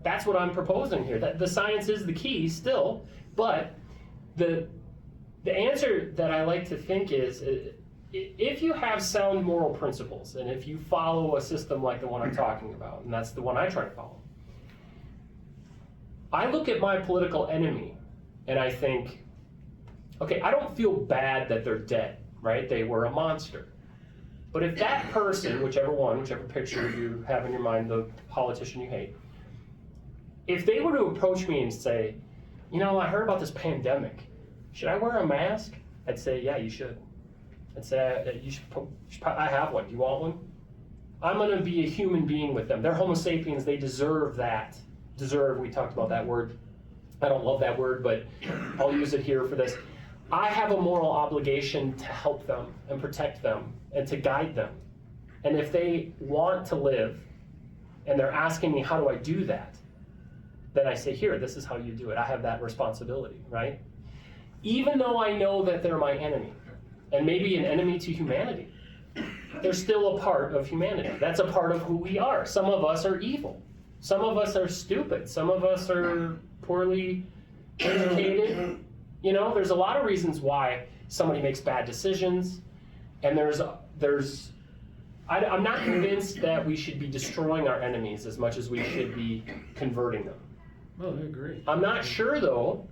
That's what I'm proposing here. That the science is the key still, but the answer that I like to think is, if you have sound moral principles, and if you follow a system like the one I'm talking about, and that's the one I try to follow, I look at my political enemy and I think, okay, I don't feel bad that they're dead, right? They were a monster. But if that person, whichever picture you have in your mind, the politician you hate, if they were to approach me and say, I heard about this pandemic, should I wear a mask? I'd say, yeah, you should. I'd say, I have one. Do you want one? I'm going to be a human being with them. They're Homo Sapiens. They deserve that. We talked about that word. I don't love that word, but I'll use it here for this. I have a moral obligation to help them and protect them and to guide them. And if they want to live and they're asking me, how do I do that? Then I say, here, this is how you do it. I have that responsibility, right? Even though I know that they're my enemy, and maybe an enemy to humanity, they're still a part of humanity. That's a part of who we are. Some of us are evil. Some of us are stupid. Some of us are poorly educated. There's a lot of reasons why somebody makes bad decisions, and I'm not convinced that we should be destroying our enemies as much as we should be converting them. Oh, I agree. I'm not sure, though,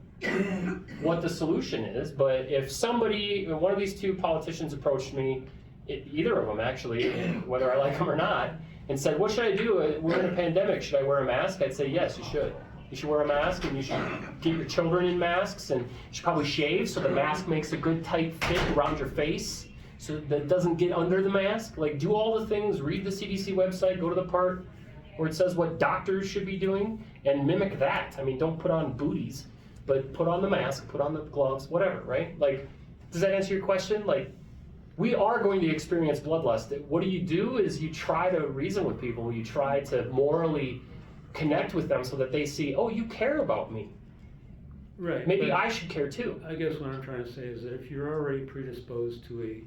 what the solution is, but if one of these two politicians approached me, either of them actually, whether I like them or not, and said, what should I do? We're in a pandemic. Should I wear a mask? I'd say, yes, you should. You should wear a mask, and you should get your children in masks, and you should probably shave so the mask makes a good tight fit around your face so that it doesn't get under the mask. Like, do all the things, read the CDC website, go to the part where it says what doctors should be doing, and mimic that. Don't put on booties, but put on the mask, put on the gloves, whatever, right? Does that answer your question? We are going to experience bloodlust. What do is you try to reason with people, you try to morally connect with them so that they see, oh, you care about me. Right. Maybe I should care too. I guess what I'm trying to say is that if you're already predisposed to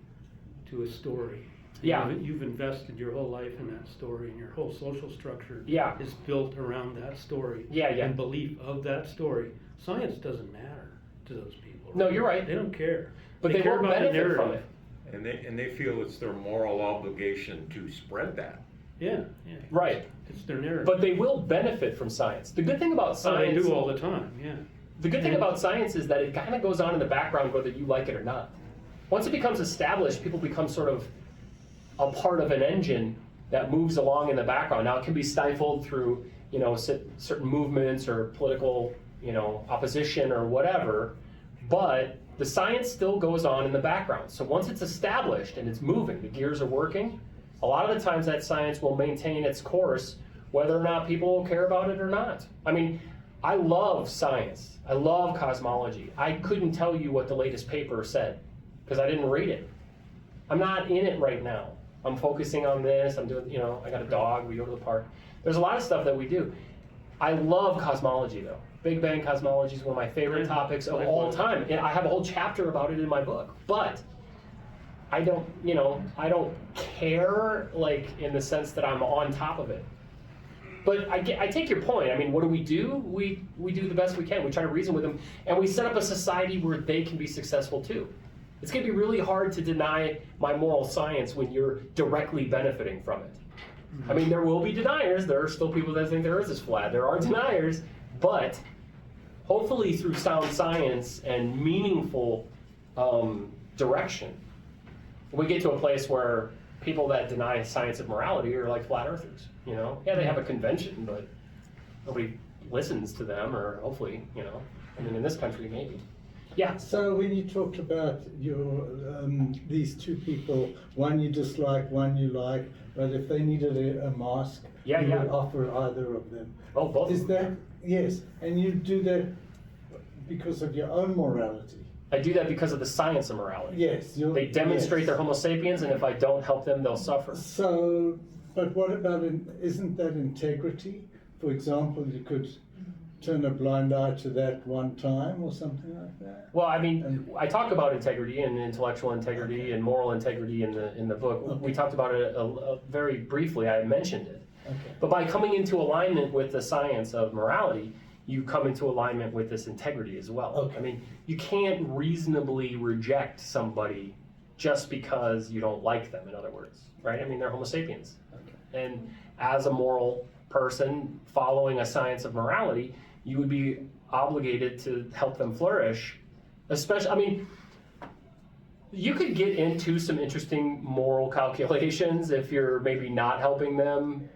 a story, Yeah. you've invested your whole life in that story, and your whole social structure Yeah. is built around that story Yeah. and belief of that story. Science doesn't matter to those people. No, you're right. They don't care. But they care won't about the benefit from narrative. it. And they feel it's their moral obligation to spread that. Yeah. Right. It's their narrative. But they will benefit from science. The good thing about Oh, they science... do all the time, yeah. The good thing about science is that it kind of goes on in the background whether you like it or not. Once it becomes established, people become sort of a part of an engine that moves along in the background. Now, it can be stifled through certain movements or political, opposition or whatever, but the science still goes on in the background. So once it's established and it's moving, the gears are working, a lot of the times that science will maintain its course whether or not people care about it or not. I mean, I love science. I love cosmology. I couldn't tell you what the latest paper said because I didn't read it. I'm not in it right now. I'm focusing on this. I'm doing, I got a dog. We go to the park. There's a lot of stuff that we do. I love cosmology though. Big Bang cosmology is one of my favorite topics of all time. And I have a whole chapter about it in my book. But I don't care like in the sense that I'm on top of it. But I take your point. I mean, what do? We do the best we can. We try to reason with them, and we set up a society where they can be successful too. It's going to be really hard to deny my moral science when you're directly benefiting from it. I mean, there will be deniers. There are still people that think the Earth is flat. There are deniers, but hopefully through sound science and meaningful direction, we get to a place where people that deny science of morality are like flat earthers. Yeah, they have a convention, but nobody listens to them, or hopefully, I mean, in this country, maybe. Yeah. So when you talked about your these two people, one you dislike, one you like, but if they needed a mask, you would offer either of them. Oh, both. Is that, yes, and you do that because of your own morality? I do that because of the science of morality. Yes. They demonstrate they're Homo sapiens, and if I don't help them, they'll suffer. So, but what about, isn't that integrity? For example, you could turn a blind eye to that one time or something like that? Well, I mean, I talk about integrity and intellectual integrity and moral integrity in the book. Okay. We talked about it very briefly. I mentioned it. Okay. But by coming into alignment with the science of morality, you come into alignment with this integrity as well. Okay. I mean, you can't reasonably reject somebody just because you don't like them, in other words, right? I mean, they're Homo sapiens. Okay. And as a moral person following a science of morality, you would be obligated to help them flourish. Especially, I mean, you could get into some interesting moral calculations if you're maybe not helping them,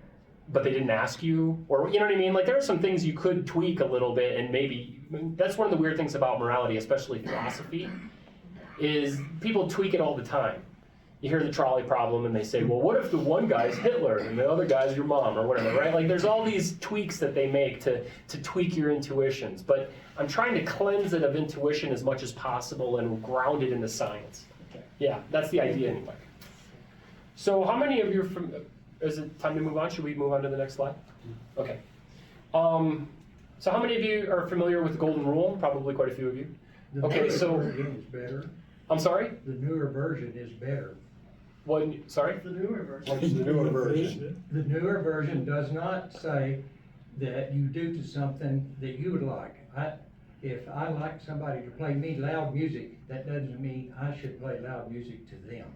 but they didn't ask you, or you know what I mean? Like, there are some things you could tweak a little bit, and maybe, that's one of the weird things about morality, especially philosophy, is people tweak it all the time. You hear the trolley problem and they say, well, what if the one guy's Hitler and the other guy's your mom or whatever, right? Like, there's all these tweaks that they make to tweak your intuitions, but I'm trying to cleanse it of intuition as much as possible and ground it in the science. Okay. Yeah, that's the idea anyway. So how many of you are from, is it time to move on? Should we move on to the next slide? Okay. So how many of you are familiar with the golden rule? Probably quite a few of you. The version is better. I'm sorry? The newer version is better. What, sorry? The newer version. What's the newer version? The newer version does not say that you do to something that you would like. If I like somebody to play me loud music, that doesn't mean I should play loud music to them.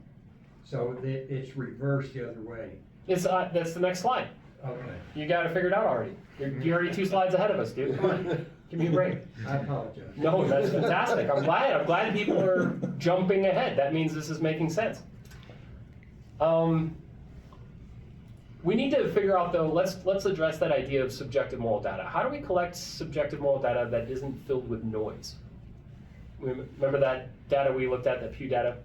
So that it's reversed the other way. It's that's the next slide. Okay. You got it figured out already. You're already 2 slides ahead of us, dude. Come on, give me a break. I apologize. No, that's fantastic. I'm glad people are jumping ahead. That means this is making sense. We need to figure out though. Let's address that idea of subjective moral data. How do we collect subjective moral data that isn't filled with noise? Remember that data we looked at, that Pew data?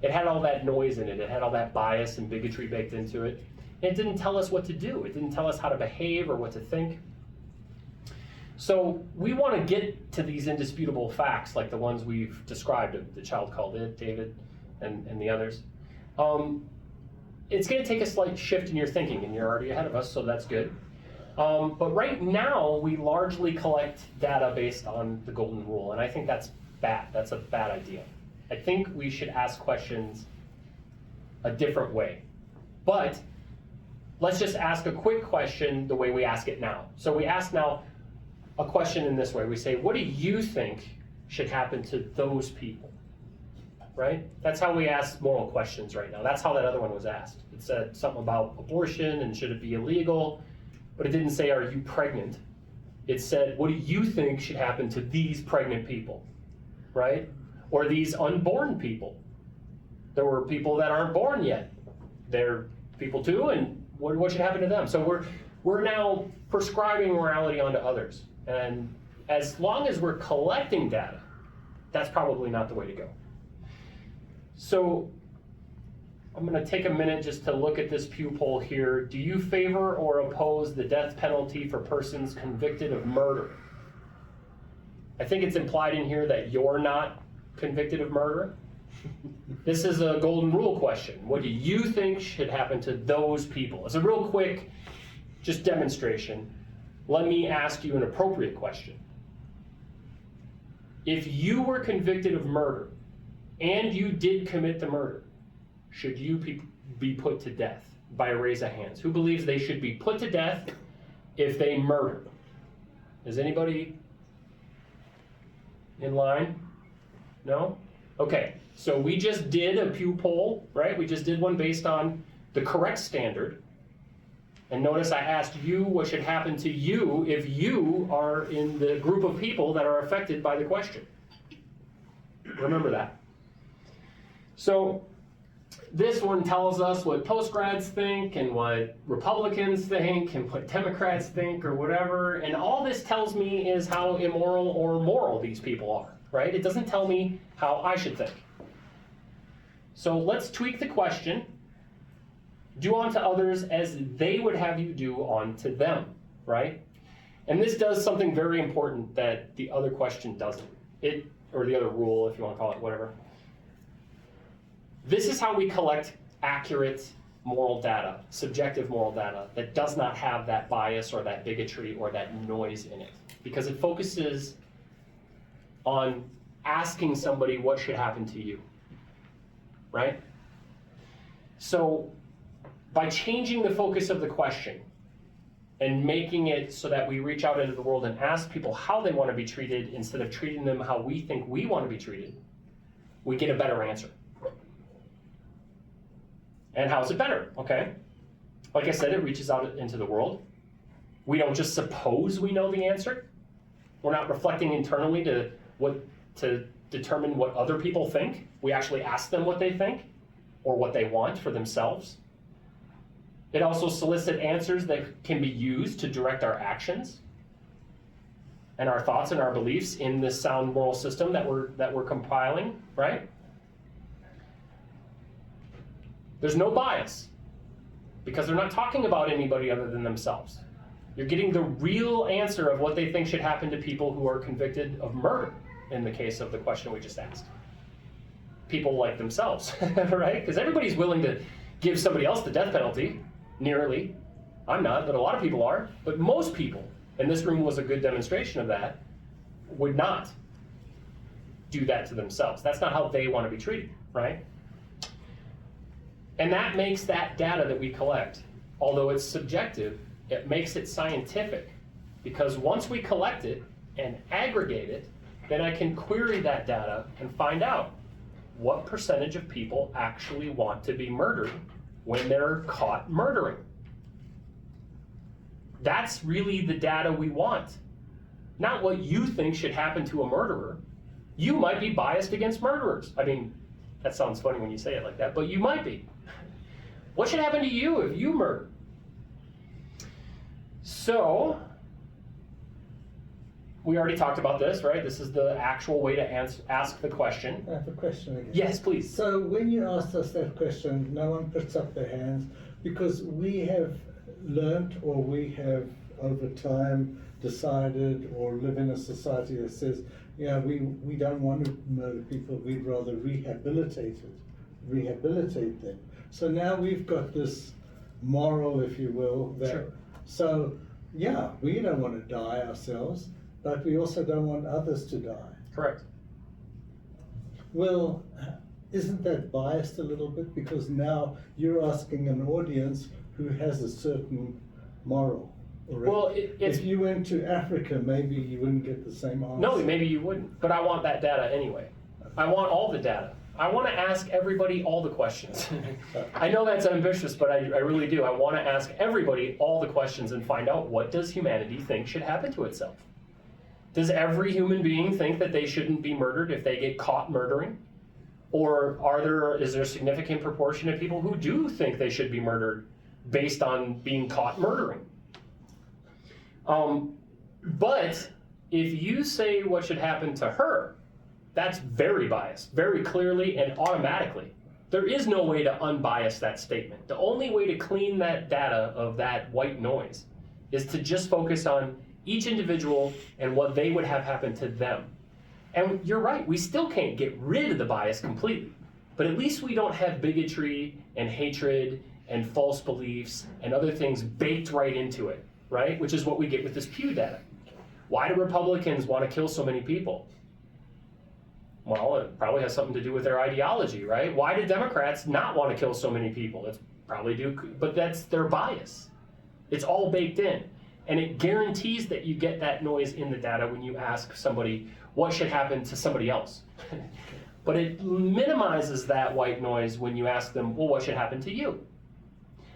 It had all that noise in it. It had all that bias and bigotry baked into it. And it didn't tell us what to do. It didn't tell us how to behave or what to think. So we want to get to these indisputable facts, like the ones we've described, the child called it, David, and the others. It's going to take a slight shift in your thinking, and you're already ahead of us, so that's good. But right now, we largely collect data based on the golden rule, and I think that's bad. That's a bad idea. I think we should ask questions a different way. But let's just ask a quick question the way we ask it now. So we ask now a question in this way. We say, what do you think should happen to those people? Right? That's how we ask moral questions right now. That's how that other one was asked. It said something about abortion and should it be illegal, but it didn't say, are you pregnant? It said, what do you think should happen to these pregnant people? Right? Or these unborn people. There were people that aren't born yet. They're people too, and what should happen to them? So we're now prescribing morality onto others. And as long as we're collecting data, that's probably not the way to go. So I'm going to take a minute just to look at this Pew poll here. Do you favor or oppose the death penalty for persons convicted of murder? I think it's implied in here that you're not convicted of murder. This is a golden rule question. What do you think should happen to those people? It's a real quick, just demonstration. Let me ask you an appropriate question. If you were convicted of murder and you did commit the murder, should you be put to death? By a raise of hands. Who believes they should be put to death if they murder? Is anybody in line? No? Okay, so we just did a Pew poll, right? We just did one based on the correct standard. And notice I asked you what should happen to you if you are in the group of people that are affected by the question. Remember that. So this one tells us what postgrads think and what Republicans think and what Democrats think or whatever. And all this tells me is how immoral or moral these people are, right? It doesn't tell me how I should think. So let's tweak the question. Do unto others as they would have you do unto them, right? And this does something very important that the other question doesn't. Or the other rule, if you want to call it, whatever. This is how we collect accurate moral data, subjective moral data, that does not have that bias or that bigotry or that noise in it. Because it focuses on asking somebody what should happen to you, right? So by changing the focus of the question and making it so that we reach out into the world and ask people how they want to be treated instead of treating them how we think we want to be treated, we get a better answer. And how is it better? Okay. Like I said, it reaches out into the world. We don't just suppose we know the answer. We're not reflecting internally to determine what other people think. We actually ask them what they think or what they want for themselves. It also solicits answers that can be used to direct our actions and our thoughts and our beliefs in this sound moral system that we're compiling, right? There's no bias because they're not talking about anybody other than themselves. You're getting the real answer of what they think should happen to people who are convicted of murder in the case of the question we just asked. People like themselves, right? Because everybody's willing to give somebody else the death penalty, nearly. I'm not, but a lot of people are. But most people, and this room was a good demonstration of that, would not do that to themselves. That's not how they want to be treated, right? And that makes that data that we collect, although it's subjective, it makes it scientific. Because once we collect it and aggregate it, then I can query that data and find out what percentage of people actually want to be murdered when they're caught murdering. That's really the data we want. Not what you think should happen to a murderer. You might be biased against murderers. I mean, that sounds funny when you say it like that, but you might be. What should happen to you if you murder? So, we already talked about this, right? This is the actual way to ask the question. I have a question again. Yes, please. So when you asked us that question, no one puts up their hands because we have learnt or we have over time decided or live in a society that says, yeah, we don't want to murder people, we'd rather rehabilitate them. So now we've got this moral, if you will, that Sure. So yeah, we don't want to die ourselves, but we also don't want others to die. Correct. Well, isn't that biased a little bit? Because now you're asking an audience who has a certain moral already. Well, it's... If you went to Africa, maybe you wouldn't get the same answer. No, maybe you wouldn't, but I want that data anyway. I want all the data. I want to ask everybody all the questions. I know that's ambitious, but I really do. I want to ask everybody all the questions and find out, what does humanity think should happen to itself? Does every human being think that they shouldn't be murdered if they get caught murdering? Or is there a significant proportion of people who do think they should be murdered based on being caught murdering? But if you say what should happen to her, that's very biased, very clearly and automatically. There is no way to unbias that statement. The only way to clean that data of that white noise is to just focus on each individual and what they would have happen to them. And you're right, we still can't get rid of the bias completely, but at least we don't have bigotry and hatred and false beliefs and other things baked right into it, right? Which is what we get with this Pew data. Why do Republicans want to kill so many people? Well, it probably has something to do with their ideology, right? Why do Democrats not want to kill so many people? It's probably but that's their bias. It's all baked in. And it guarantees that you get that noise in the data when you ask somebody what should happen to somebody else. But it minimizes that white noise when you ask them, well, what should happen to you?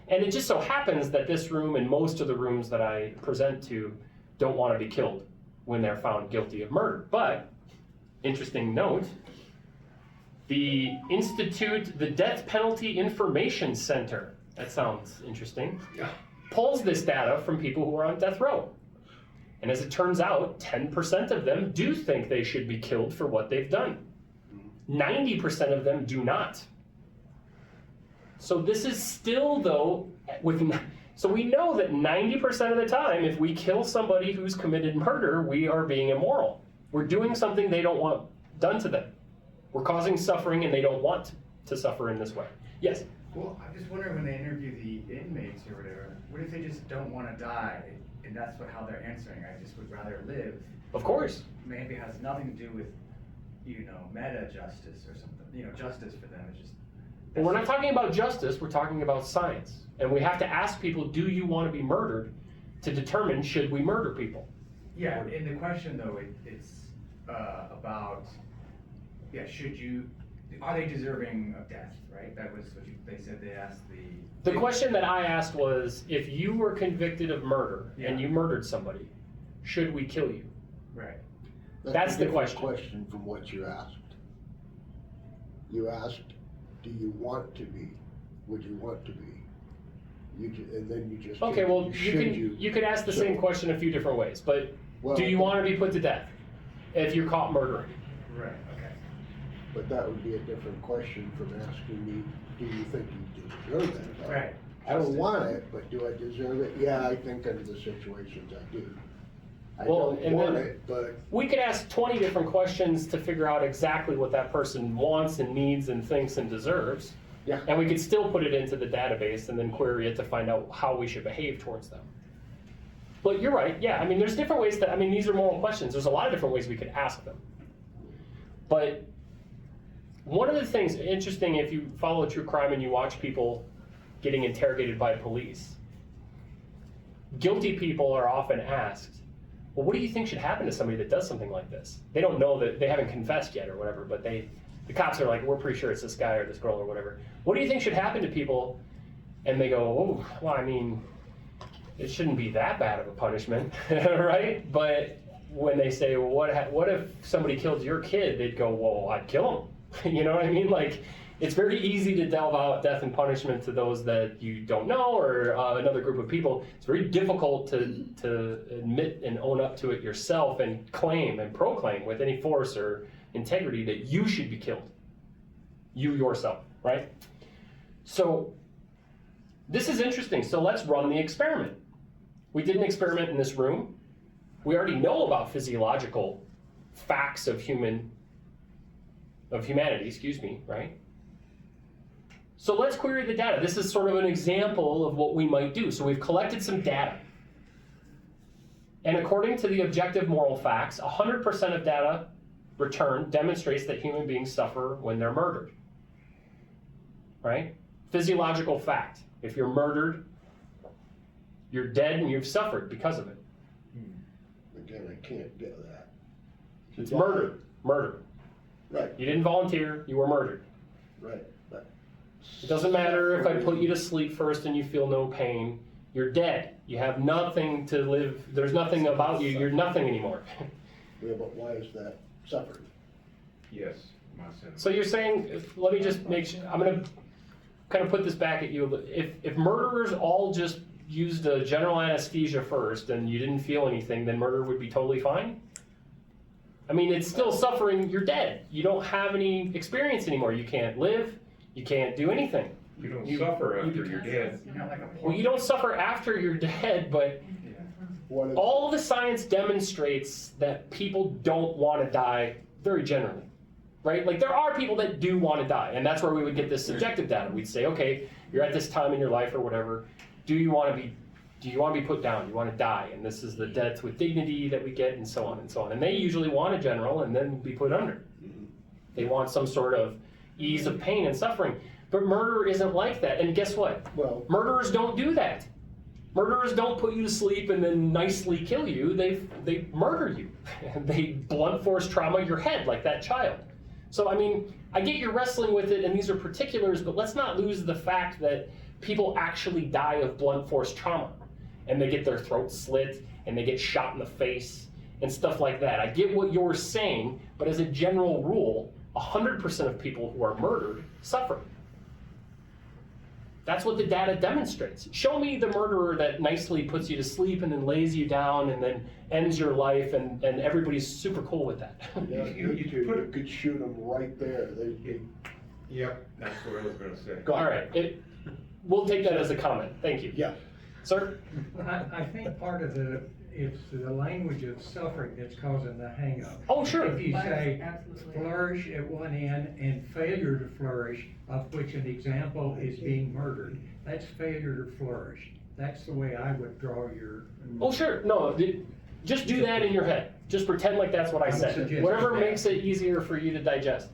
And it just so happens that this room and most of the rooms that I present to don't want to be killed when they're found guilty of murder. But interesting note, the Death Penalty Information Center, that sounds interesting, pulls this data from people who are on death row. And as it turns out, 10% of them do think they should be killed for what they've done. 90% of them do not. So this is still, though, so we know that 90% of the time, if we kill somebody who's committed murder, we are being immoral. We're doing something they don't want done to them. We're causing suffering and they don't want to suffer in this way. Yes? Well, I'm just wondering when they interview the inmates or whatever, what if they just don't want to die? And that's how they're answering. I just would rather live. Of course. Maybe it has nothing to do with, meta justice or something. Justice for them is just. Well, we're not talking about justice, we're talking about science. And we have to ask people, do you want to be murdered, to determine should we murder people? Yeah, in the question though, it's about, are they deserving of death, right? That was what they said they asked The question that I asked was, if you were convicted of murder and you murdered somebody, should we kill you? Right. That's the a different question. question from what you asked. You asked, do you want to be? Would you want to be? And then you just Okay, well, should you could ask the same question a few different ways, but Well, do you want to be put to death if you're caught murdering? Right, okay. But that would be a different question from asking me, do you think you deserve it? Right. I don't want it, but do I deserve it? Yeah, I think under the situations I do. I don't want it, but We could ask 20 different questions to figure out exactly what that person wants and needs and thinks and deserves. yeah. And we could still put it into the database and then query it to find out how we should behave towards them. But you're right, yeah, there's different ways these are moral questions. There's a lot of different ways we could ask them. But one of the things, interesting, if you follow true crime and you watch people getting interrogated by police, guilty people are often asked, well, what do you think should happen to somebody that does something like this? They don't know that they haven't confessed yet or whatever, but the cops are like, we're pretty sure it's this guy or this girl or whatever. What do you think should happen to people? And they go, oh, well, it shouldn't be that bad of a punishment, right? But when they say, well, what if somebody killed your kid? They'd go, well, I'd kill him. You know what I mean? It's very easy to delve out death and punishment to those that you don't know or another group of people. It's very difficult to admit and own up to it yourself and claim and proclaim with any force or integrity that you should be killed. You yourself, right? So this is interesting. So let's run the experiment. We did an experiment in this room. We already know about physiological facts of humanity, right? So let's query the data. This is sort of an example of what we might do. So we've collected some data. And according to the objective moral facts, 100% of data returned demonstrates that human beings suffer when they're murdered. Right? Physiological fact. If you're murdered, you're dead and you've suffered because of it. Again, I can't get that. It's murder. Murder. Right, You didn't volunteer, you were murdered. right, but. It doesn't matter if I put you to sleep first and you feel no pain. You're dead. You have nothing to live. There's nothing about you. You're nothing anymore. Yeah, but why is that suffering? Yes, my sense. So you're saying, let me just make sure, I'm going to kind of put this back at you. If murderers all just used a general anesthesia first and you didn't feel anything, then murder would be totally fine? I mean, it's still suffering, you're dead. You don't have any experience anymore. You can't live, you can't do anything. You don't suffer after you're dead. You know, like a Well, you don't suffer after you're dead, but What if, all the science demonstrates that people don't want to die very generally, right? Like there are people that do want to die, and that's where we would get this subjective data. We'd say, okay, you're at this time in your life or whatever. Do you want to be put down? Do you want to die? And this is the death with dignity that we get, and so on and so on. And they usually want a general and then be put under. They want some sort of ease of pain and suffering. But murder isn't like that. And guess what? well, Murderers don't do that. Murderers don't put you to sleep and then nicely kill you. They murder you. They blunt force trauma your head like that child. So, I mean, I get you're wrestling with it and these are particulars, but let's not lose the fact that people actually die of blunt force trauma. And they get their throats slit and they get shot in the face and stuff like that. I get what you're saying, but as a general rule, 100% of people who are murdered suffer. That's what the data demonstrates. Show me the murderer that nicely puts you to sleep and then lays you down and then ends your life and everybody's super cool with that. yeah, you could shoot them right there. They'd be, Yep, that's what I was gonna say. All right, we'll take that as a comment. Thank you. yeah. Sir? I think part of it's the language of suffering that's causing the hang-up. Oh, sure. If you say Absolutely. flourish at one end and failure to flourish, of which an example is being murdered, that's failure to flourish. That's the way I would draw your. Oh, sure. No, just do that in your head. Just pretend like that's what I I'm said. suggesting Whatever that. makes it easier for you to digest.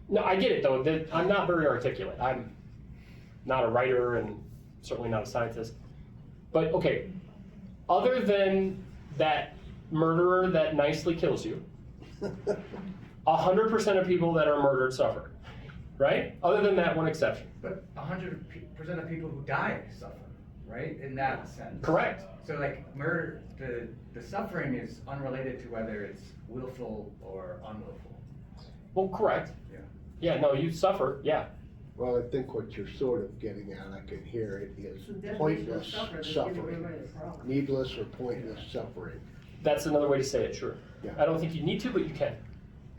No, I get it though. I'm not very articulate. I'm not a writer and certainly not a scientist. But okay, other than that murderer that nicely kills you, 100% of people that are murdered suffer, right? Other than that one exception. But 100% of people who die suffer, right? In that sense. Correct. So like murder, the suffering is unrelated to whether it's willful or unwillful. Well, correct. Yeah. Yeah, no, you suffer, yeah. Well, I think what you're sort of getting at, I can hear it, is So definition of pointless suffer, that's suffering. giving away the problem. Needless or pointless suffering. That's another way to say it, sure. Yeah. I don't think you need to, but you can.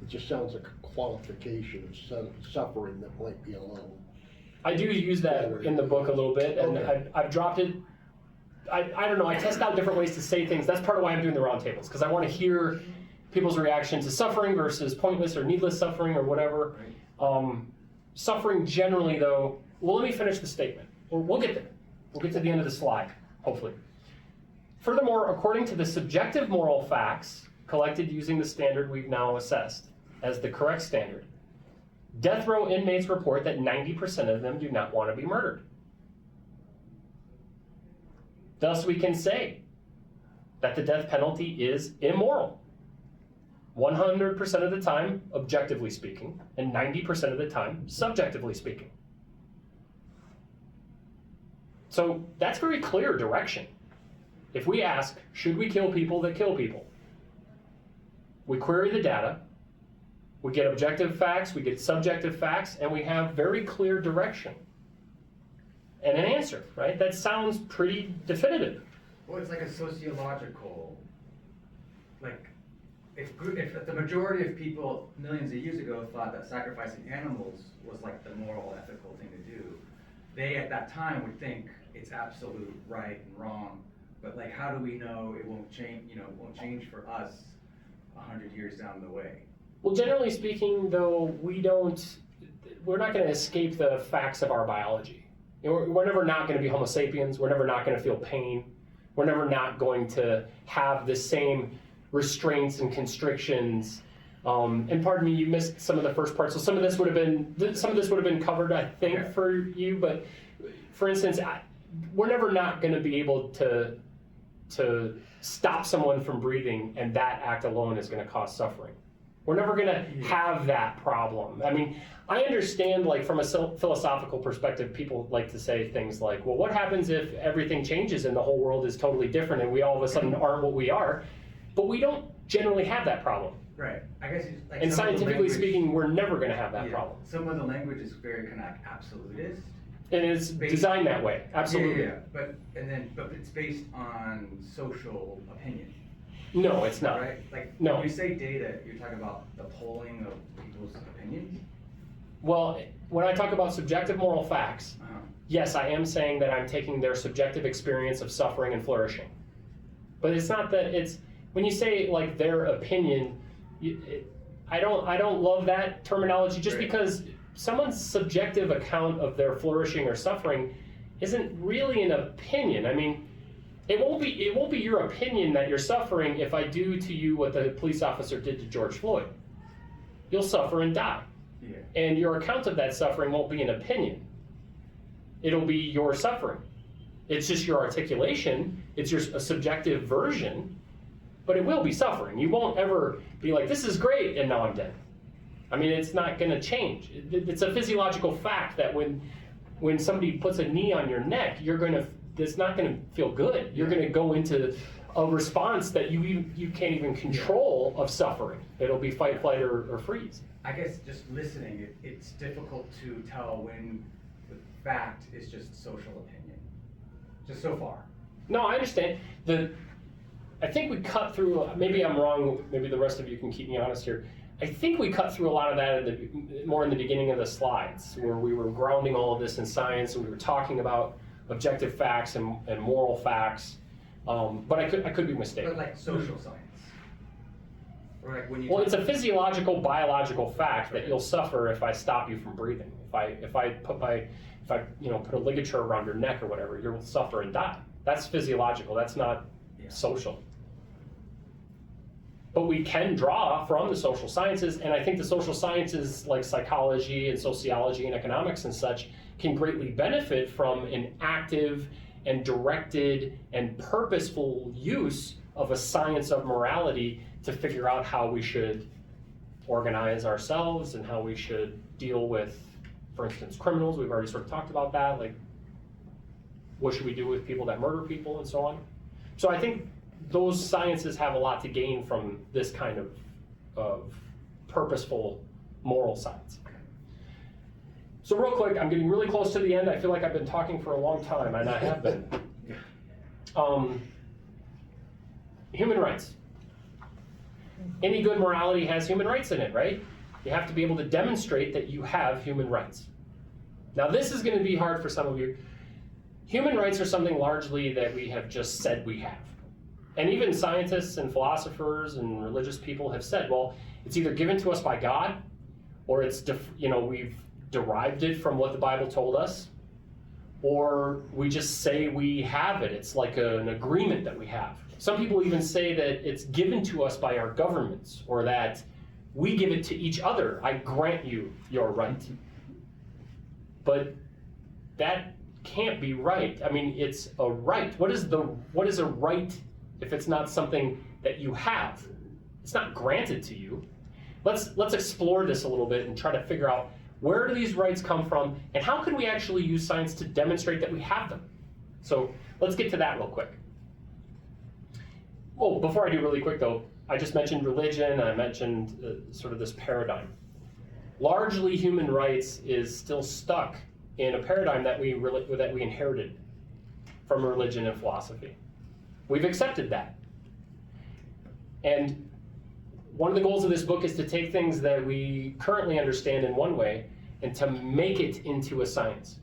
It just sounds like a qualification of suffering that might be a little, I do use that in the book a little bit, and Okay. I've dropped it. I don't know, I test out different ways to say things. That's part of why I'm doing the roundtables, because I want to hear people's reaction to suffering versus pointless or needless suffering or whatever. Suffering generally, though, well, let me finish the statement. We'll get there. We'll get to the end of the slide, hopefully. Furthermore, according to the subjective moral facts collected using the standard we've now assessed as the correct standard, death row inmates report that 90% of them do not want to be murdered. Thus, we can say that the death penalty is immoral. 100% of the time, objectively speaking, and 90% of the time, subjectively speaking. So that's very clear direction. If we ask, should we kill people that kill people? We query the data, we get objective facts, we get subjective facts, and we have very clear direction. And an answer, right? That sounds pretty definitive. Well, it's like a sociological, like, if the majority of people millions of years ago thought that sacrificing animals was like the moral, ethical thing to do, they at that time would think it's absolute right and wrong. But like, how do we know it won't change? You know, it won't change for us 100 years down the way. Well, generally speaking, though, we're not going to escape the facts of our biology. You know, we're never not going to be Homo Sapiens. We're never not going to feel pain. We're never not going to have the same restraints and constrictions. And pardon me, you missed some of the first part. So some of this would have been covered, I think, Okay. for you. But for instance, we're never not going to be able to stop someone from breathing, and that act alone is going to cause suffering. We're never going to have that problem. I mean, I understand, like, from a philosophical perspective, people like to say things like, well, what happens if everything changes and the whole world is totally different and we all of a sudden aren't what we are? But we don't generally have that problem. Right. I guess it's like. And some of the scientifically language- speaking, we're never going to have that Yeah. problem. Some of the language is very kind of absolutist. And it's designed that way, absolutely. Yeah, but it's based on social opinion, No, it's not. right? Like, No. when you say data, you're talking about the polling of people's opinions? Well, when I talk about subjective moral facts, Uh-huh. yes, I am saying that I'm taking their subjective experience of suffering and flourishing. But it's not that it's, when you say like their opinion, I don't love that terminology just Right. because someone's subjective account of their flourishing or suffering isn't really an opinion. I mean, it won't be your opinion that you're suffering if I do to you what the police officer did to George Floyd. You'll suffer and die. Yeah. And your account of that suffering won't be an opinion. It'll be your suffering. It's just your articulation. It's a subjective version, but it will be suffering. You won't ever be like, this is great, and now I'm dead. I mean, it's not going to change. It's a physiological fact that when somebody puts a knee on your neck, it's not going to feel good. You're going to go into a response that you can't even control of suffering. It'll be fight, flight, or freeze. I guess just listening, it's difficult to tell when the fact is just social opinion, just so far. No, I understand. I think we cut through, maybe I'm wrong, maybe the rest of you can keep me honest here. I think we cut through a lot of that more in the beginning of the slides, where we were grounding all of this in science, and we were talking about objective facts and moral facts. But I could be mistaken. But like social science. Or like when you Well, it's a physiological, biological fact that you'll suffer if I stop you from breathing. If I put a ligature around your neck or whatever, you'll suffer and die. That's physiological. That's not social. But we can draw from the social sciences, and I think the social sciences like psychology and sociology and economics and such can greatly benefit from an active and directed and purposeful use of a science of morality to figure out how we should organize ourselves and how we should deal with, for instance, criminals. We've already sort of talked about that, like what should we do with people that murder people and so on. So I think those sciences have a lot to gain from this kind of purposeful moral science. So real quick, I'm getting really close to the end. I feel like I've been talking for a long time, and I have been. Human rights. Any good morality has human rights in it, right? You have to be able to demonstrate that you have human rights. Now this is going to be hard for some of you. Human rights are something largely that we have just said we have. And even scientists and philosophers and religious people have said, well, it's either given to us by God, or it's we've derived it from what the Bible told us, or we just say we have it. It's like an agreement that we have. Some people even say that it's given to us by our governments, or that we give it to each other. I grant you your right. But that can't be right. I mean, it's a right. What is a right if it's not something that you have? It's not granted to you. Let's explore this a little bit and try to figure out, where do these rights come from, and how can we actually use science to demonstrate that we have them? So let's get to that real quick. Oh, before I do really quick though, I just mentioned religion, and I mentioned sort of this paradigm. Largely, human rights is still stuck in a paradigm that we inherited from religion and philosophy. We've accepted that. And one of the goals of this book is to take things that we currently understand in one way and to make it into a science.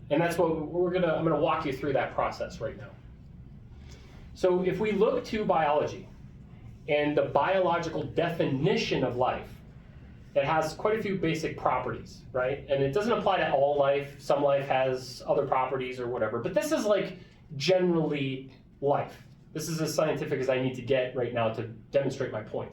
And that's what I'm gonna walk you through that process right now. So if we look to biology and the biological definition of life, it has quite a few basic properties, right? And it doesn't apply to all life. Some life has other properties or whatever, but this is like generally life. This is as scientific as I need to get right now to demonstrate my point.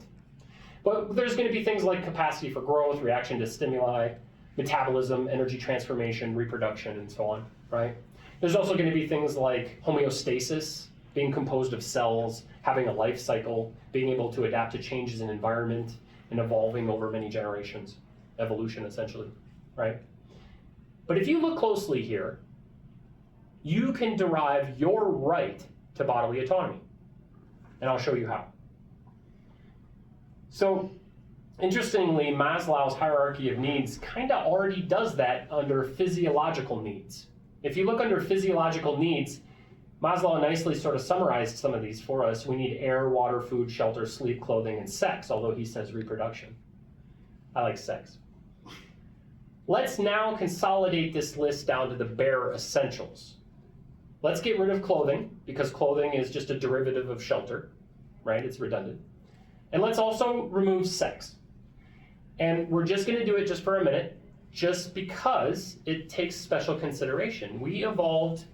But there's going to be things like capacity for growth, reaction to stimuli, metabolism, energy transformation, reproduction, and so on, right? There's also going to be things like homeostasis, being composed of cells, having a life cycle, being able to adapt to changes in environment, and evolving over many generations. Evolution, essentially, right? But if you look closely here, you can derive your right to bodily autonomy. And I'll show you how. So Interestingly, Maslow's hierarchy of needs kind of already does that under physiological needs. If you look under physiological needs, Maslow nicely sort of summarized some of these for us. We need air, water, food, shelter, sleep, clothing, and sex, although he says reproduction. I like sex. Let's now consolidate this list down to the bare essentials. Let's get rid of clothing, because clothing is just a derivative of shelter, right? It's redundant. And let's also remove sex. And we're just going to do it just for a minute, just because it takes special consideration. We evolved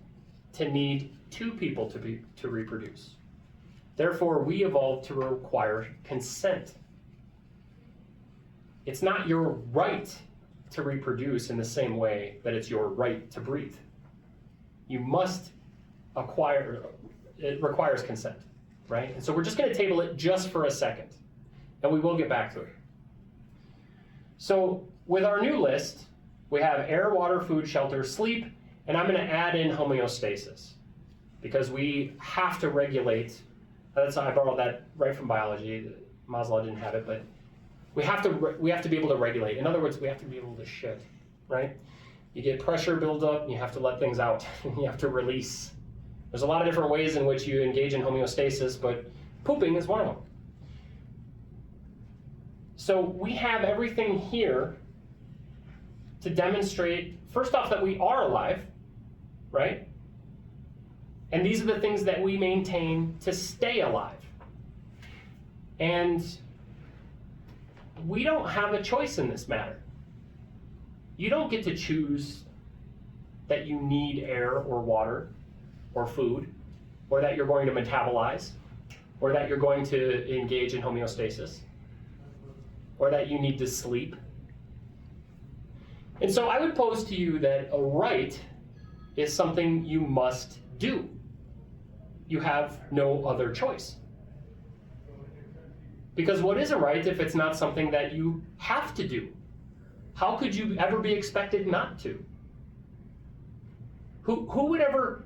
to need two people to reproduce. Therefore, we evolved to require consent. It's not your right to reproduce in the same way that it's your right to breathe. You must acquire, it requires consent, right? And so we're just going to table it just for a second, and we will get back to it. So with our new list, we have air, water, food, shelter, sleep, and I'm going to add in homeostasis, because we have to regulate. I borrowed that right from biology. Maslow didn't have it, but we have to be able to regulate. In other words, we have to be able to shit, right? You get pressure build up, and you have to let things out. You have to release. There's a lot of different ways in which you engage in homeostasis, but pooping is one of them. So we have everything here to demonstrate, first off, that we are alive, right? And these are the things that we maintain to stay alive. And we don't have a choice in this matter. You don't get to choose that you need air or water or food, or that you're going to metabolize, or that you're going to engage in homeostasis, or that you need to sleep. And so I would pose to you that a right is something you must do. You have no other choice. Because what is a right if it's not something that you have to do? How could you ever be expected not to? Who would ever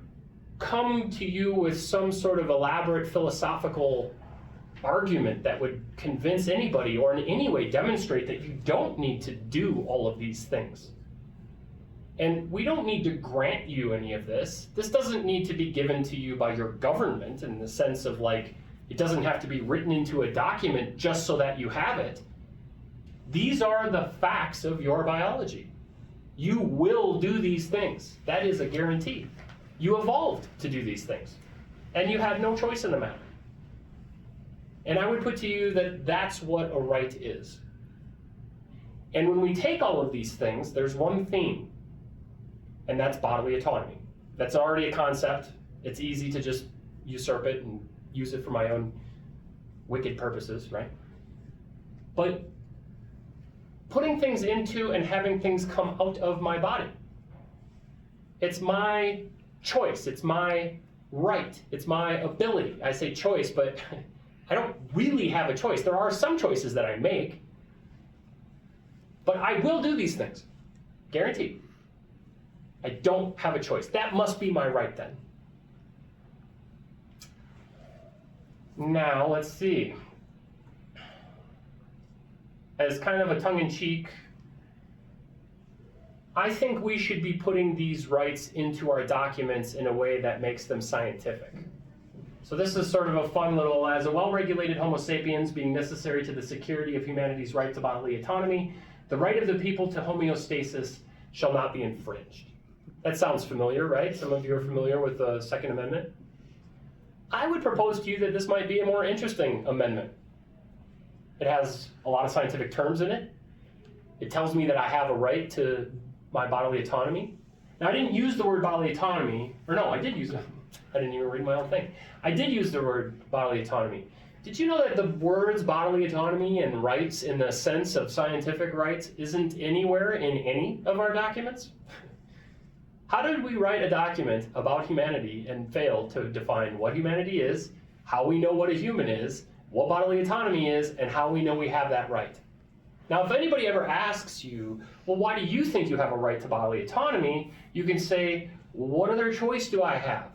come to you with some sort of elaborate philosophical argument that would convince anybody or in any way demonstrate that you don't need to do all of these things? And we don't need to grant you any of this. This doesn't need to be given to you by your government in the sense of like, it doesn't have to be written into a document just so that you have it. These are the facts of your biology. You will do these things. That is a guarantee. You evolved to do these things, and you had no choice in the matter. And I would put to you that that's what a right is. And when we take all of these things, there's one theme, and that's bodily autonomy. That's already a concept. It's easy to just usurp it and use it for my own wicked purposes, right? But putting things into and having things come out of my body, it's my choice, it's my right, it's my ability. I say choice, but I don't really have a choice. There are some choices that I make, but I will do these things, guaranteed. I don't have a choice. That must be my right then. Now, let's see. As kind of a tongue-in-cheek, I think we should be putting these rights into our documents in a way that makes them scientific. So this is sort of a fun little, as a well-regulated Homo sapiens being necessary to the security of humanity's right to bodily autonomy, the right of the people to homeostasis shall not be infringed. That sounds familiar, right? Some of you are familiar with the Second Amendment. I would propose to you that this might be a more interesting amendment. It has a lot of scientific terms in it. It tells me that I have a right to my bodily autonomy. Now, I didn't use the word bodily autonomy, or no, I did use it. I didn't even read my own thing. I did use the word bodily autonomy. Did you know that the words bodily autonomy and rights in the sense of scientific rights isn't anywhere in any of our documents? How did we write a document about humanity and fail to define what humanity is, how we know what a human is, what bodily autonomy is, and how we know we have that right? Now, if anybody ever asks you, well, why do you think you have a right to bodily autonomy? You can say, what other choice do I have?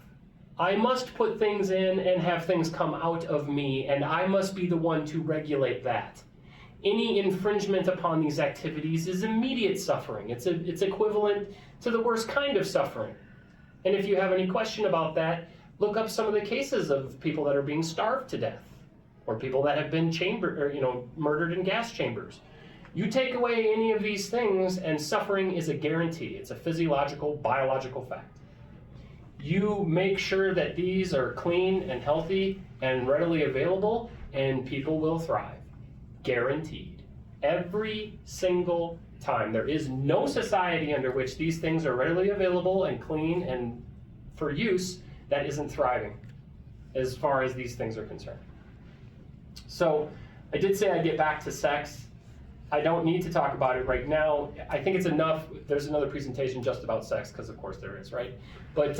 I must put things in and have things come out of me, and I must be the one to regulate that. any infringement upon these activities is immediate suffering. It's equivalent to the worst kind of suffering. And if you have any question about that, look up some of the cases of people that are being starved to death, or people that have been murdered in gas chambers. You take away any of these things and suffering is a guarantee. It's a physiological, biological fact. You make sure that these are clean and healthy and readily available, and people will thrive. Guaranteed. Every single time. There is no society under which these things are readily available and clean and for use that isn't thriving as far as these things are concerned. So I did say I'd get back to sex. I don't need to talk about it right now. I think it's enough. There's another presentation just about sex, because of course there is, right? But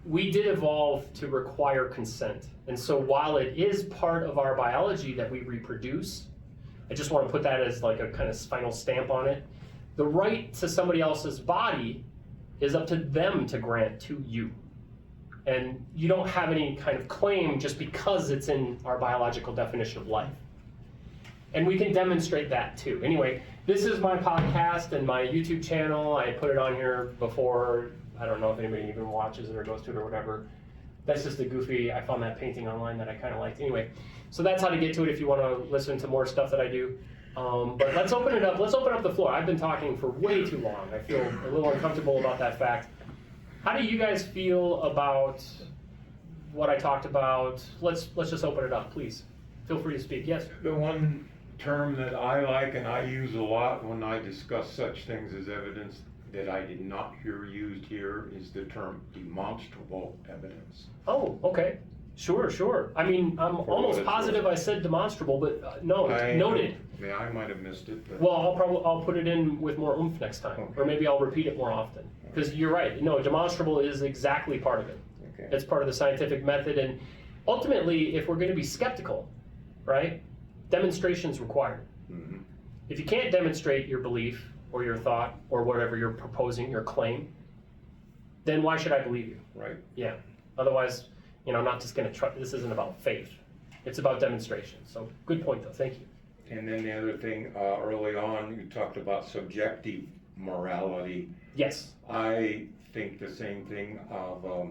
we did evolve to require consent. And so while it is part of our biology that we reproduce, I just want to put that as like a kind of final stamp on it. The right to somebody else's body is up to them to grant to you. And you don't have any kind of claim just because it's in our biological definition of life. And we can demonstrate that too. Anyway, this is my podcast and my YouTube channel. I put it on here before. I don't know if anybody even watches it or goes to it or whatever. That's just a goofy, I found that painting online that I kind of liked. Anyway, so that's how to get to it if you want to listen to more stuff that I do. But let's open it up. Let's open up the floor. I've been talking for way too long. I feel a little uncomfortable about that fact. How do you guys feel about what I talked about? Let's just open it up, please. Feel free to speak. Yes? The one term that I like and I use a lot when I discuss such things as evidence that I did not hear used here is the term demonstrable evidence. Oh, okay. Sure. I mean, I'm almost positive I said demonstrable, but no, noted. Yeah, I might have missed it. But Well, I'll put it in with more oomph next time, Okay. or maybe I'll repeat it more often. Because you're right. No, demonstrable is exactly part of it. Okay. It's part of the scientific method, and ultimately, if we're going to be skeptical, right, demonstration's required. Mm-hmm. If you can't demonstrate your belief or your thought or whatever you're proposing, your claim, then why should I believe you? Right. Yeah. Otherwise, I'm not just going to trust. This isn't about faith. It's about demonstration. So good point, though. Thank you. And then the other thing, early on, you talked about subjective morality. Yes. I think the same thing of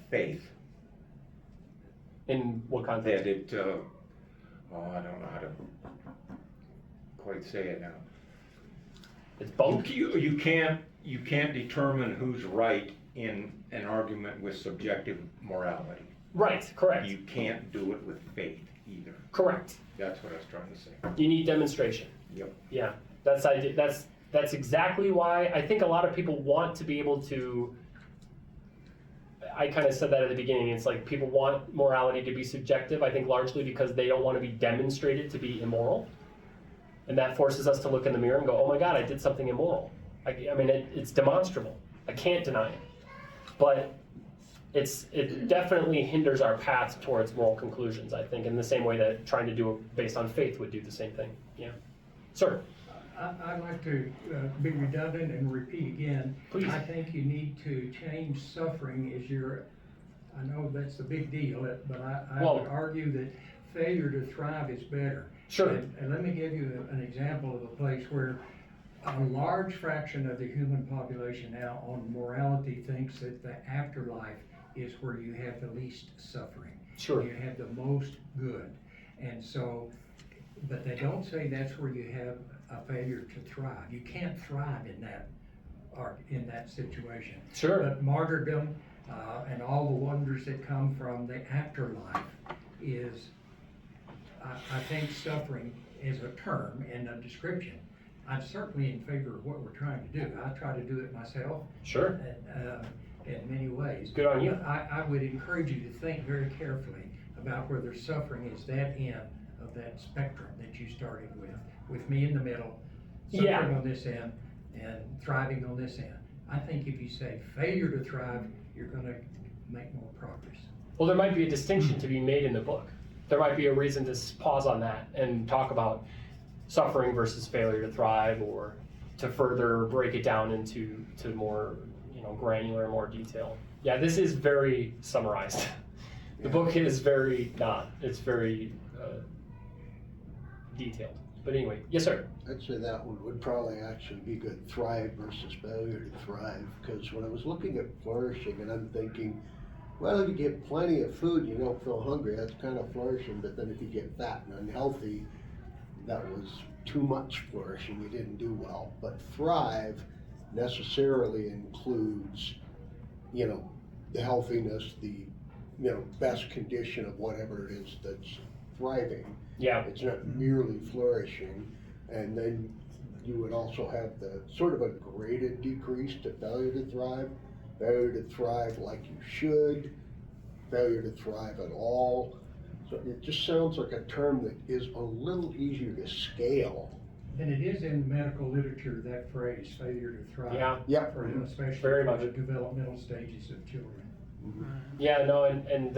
faith. In what context? That it, I don't know how to quite say it now. It's both. You can't determine who's right in an argument with subjective morality. Right. Correct. You can't do it with faith either. Correct. That's what I was trying to say. You need demonstration. Yep. Yeah. That's exactly why I think a lot of people want to be able to. I kind of said that at the beginning. It's like people want morality to be subjective, I think largely because they don't want to be demonstrated to be immoral. And that forces us to look in the mirror and go, oh my God, I did something immoral. I mean, it's demonstrable. I can't deny it. But it definitely hinders our path towards moral conclusions, I think, in the same way that trying to do it based on faith would do the same thing. Yeah. Sir? I'd like to be redundant and repeat again. Please. I think you need to change suffering as I know that's a big deal, but I would argue that failure to thrive is better. Sure. And let me give you an example of a place where a large fraction of the human population now on morality thinks that the afterlife is where you have the least suffering. Sure. You have the most good. And so, but they don't say that's where you have a failure to thrive. You can't thrive in that situation. Sure. But martyrdom and all the wonders that come from the afterlife is, I think suffering is a term and a description. I'm certainly in favor of what we're trying to do. I try to do it myself. Sure. In many ways. Good on you. But I would encourage you to think very carefully about whether suffering is that end of that spectrum that you started with me in the middle, suffering on this end, and thriving on this end. I think if you say failure to thrive, you're going to make more progress. Well, there might be a distinction to be made in the book. There might be a reason to pause on that and talk about suffering versus failure to thrive, or to further break it down into more granular, more detail. Yeah, this is very summarized. The book is very not. It's very detailed. But anyway, yes, sir. I'd say that one would probably actually be good, thrive versus failure to thrive, because when I was looking at flourishing and I'm thinking, well, if you get plenty of food, you don't feel hungry, that's kind of flourishing, but then if you get fat and unhealthy, that was too much flourishing, you didn't do well. But thrive necessarily includes, you know, the healthiness, the, you know, best condition of whatever it is that's thriving. Yeah. It's not merely flourishing. And then you would also have the sort of a graded decrease to failure to thrive like you should, failure to thrive at all. So it just sounds like a term that is a little easier to scale. And it is in medical literature, that phrase, failure to thrive. Yeah. Yeah. For, especially Very for much. the developmental stages of children. Yeah, no, and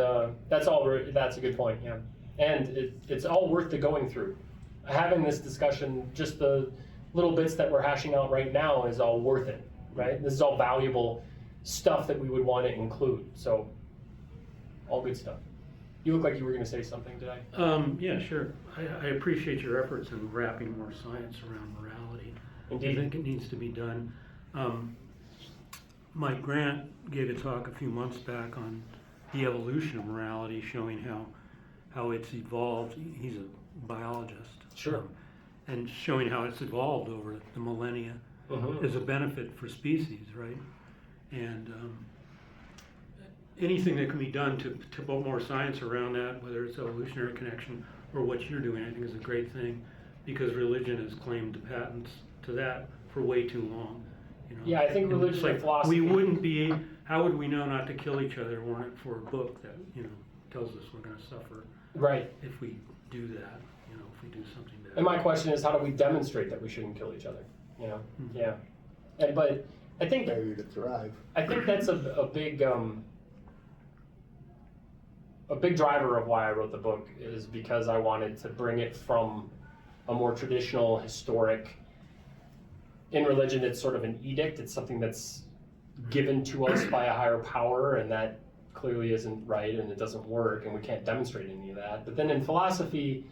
that's that's a good point, yeah. And it's all worth the going through. Having this discussion, just the little bits that we're hashing out right now is all worth it, right? This is all valuable stuff that we would want to include, so all good stuff. You look like you were going to say something, did I? Yeah, sure. I appreciate your efforts in wrapping more science around morality. Indeed. I think it needs to be done. Mike Grant gave a talk a few months back on the evolution of morality, showing how it's evolved. He's a biologist. Sure. And showing how it's evolved over the millennia as a benefit for species, right? And anything that can be done to put more science around that, whether it's evolutionary connection or what you're doing, I think is a great thing, because religion has claimed the patents to that for way too long. You know? Yeah, I think And religion it's and philosophy. We wouldn't be. How would we know not to kill each other weren't it for a book that tells us we're going to suffer Right. if we do that? If we do something bad. And my question is, how do we demonstrate that we shouldn't kill each other? Yeah. But I think Failure to thrive. that's a big driver of why I wrote the book, is because I wanted to bring it from a more traditional, historic. In religion, it's sort of an edict. It's something that's given to us by a higher power, and that clearly isn't right, and it doesn't work, and we can't demonstrate any of that. But then in philosophy,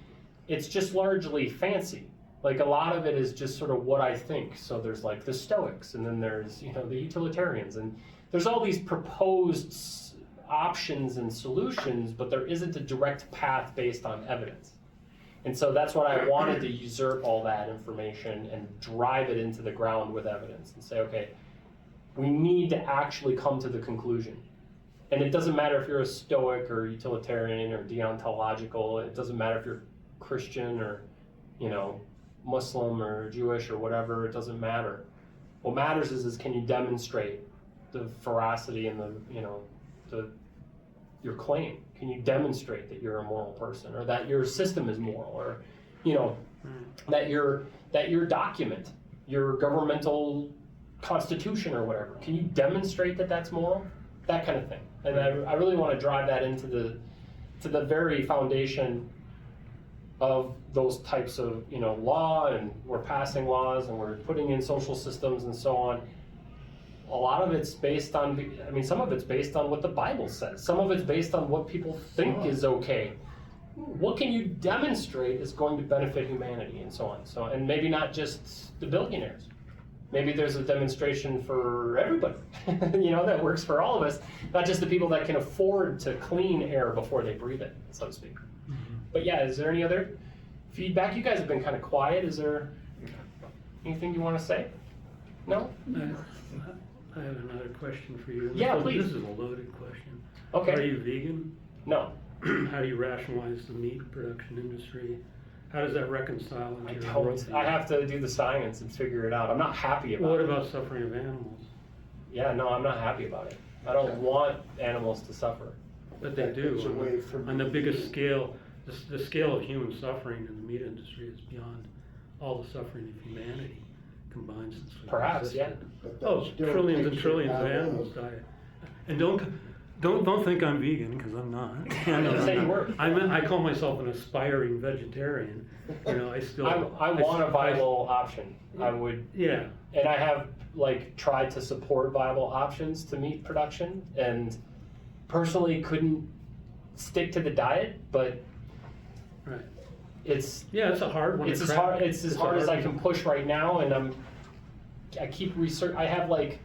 it's just largely fancy. Like, a lot of it is just sort of what I think. So there's like the Stoics, and then there's the utilitarians, and there's all these proposed options and solutions, but there isn't a direct path based on evidence. And so that's what I wanted to usurp all that information and drive it into the ground with evidence and say, okay, we need to actually come to the conclusion. And it doesn't matter if you're a Stoic or utilitarian or deontological. It doesn't matter if you're Christian or, Muslim or Jewish or whatever. It doesn't matter. What matters is can you demonstrate the veracity and your claim? Can you demonstrate that you're a moral person, or that your system is moral, or that your document, your governmental constitution or whatever, can you demonstrate that that's moral? That kind of thing. And I really want to drive that into the very foundation of those types of law, and we're passing laws and we're putting in social systems and so on. A lot of it's based on, some of it's based on what the Bible says. Some of it's based on what people think is okay. What can you demonstrate is going to benefit humanity and so on. So, and maybe not just the billionaires. Maybe there's a demonstration for everybody, that works for all of us, not just the people that can afford to clean air before they breathe it, so to speak. But yeah, is there any other feedback? You guys have been kind of quiet. Is there anything you want to say? No? I have another question for you. Yeah, please. This is a loaded question. Okay. Are you vegan? No. How do you rationalize the meat production industry? How does that reconcile into your worldview? I have to do the science and figure it out. I'm not happy about What it. about suffering of animals? Yeah, no, I'm not happy about it. I don't want animals to suffer. But they do. It's away from On the biggest scale, the scale of human suffering in the meat industry is beyond all the suffering of humanity combined since we've Perhaps, existed. But that Oh, still trillions and takes trillions it of out animals die. And don't think I'm vegan, because I'm not. I didn't say you were. I call myself an aspiring vegetarian. I still. I want a viable option. I would, Yeah. and I have tried to support viable options to meat production, and personally couldn't stick to the diet, but Right. it's Yeah, it's a hard one to crack. it's as a hard as I one. can push right now, and I keep research. I have like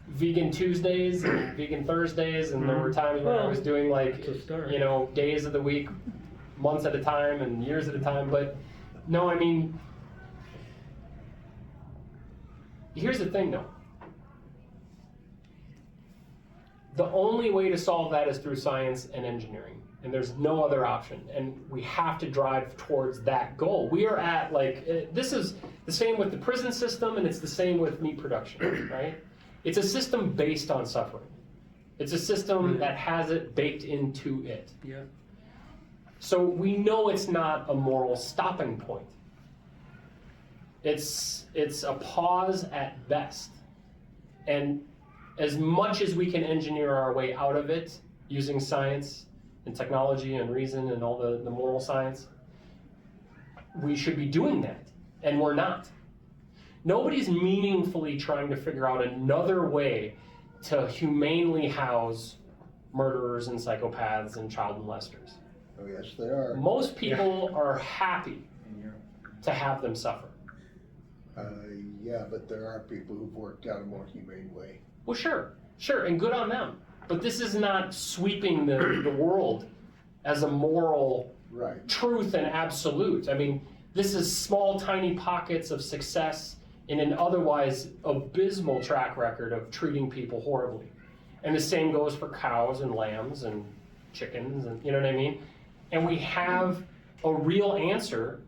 vegan Tuesdays and vegan Thursdays, and there were times when I was doing like, It's a start. you know, days of the week, months at a time, and years at a time. But no, I mean, here's the thing though. The only way to solve that is through science and engineering, and there's no other option. And we have to drive towards that goal. We are at like, this is the same with the prison system, and it's the same with meat production, right? It's a system based on suffering. It's a system that has it baked into it. Yeah. So we know it's not a moral stopping point. It's a pause at best. And as much as we can engineer our way out of it using science and technology and reason and all the moral science, we should be doing that, and we're not. Nobody's meaningfully trying to figure out another way to humanely house murderers and psychopaths and child molesters. Oh, yes, they are. Most people are happy to have them suffer. Yeah, but there are people who've worked out a more humane way. Well, sure, and good on them. But this is not sweeping the world as a moral Right. truth and absolute. I mean, this is small, tiny pockets of success in an otherwise abysmal track record of treating people horribly. And the same goes for cows and lambs and chickens, and you know what I mean? And we have a real answer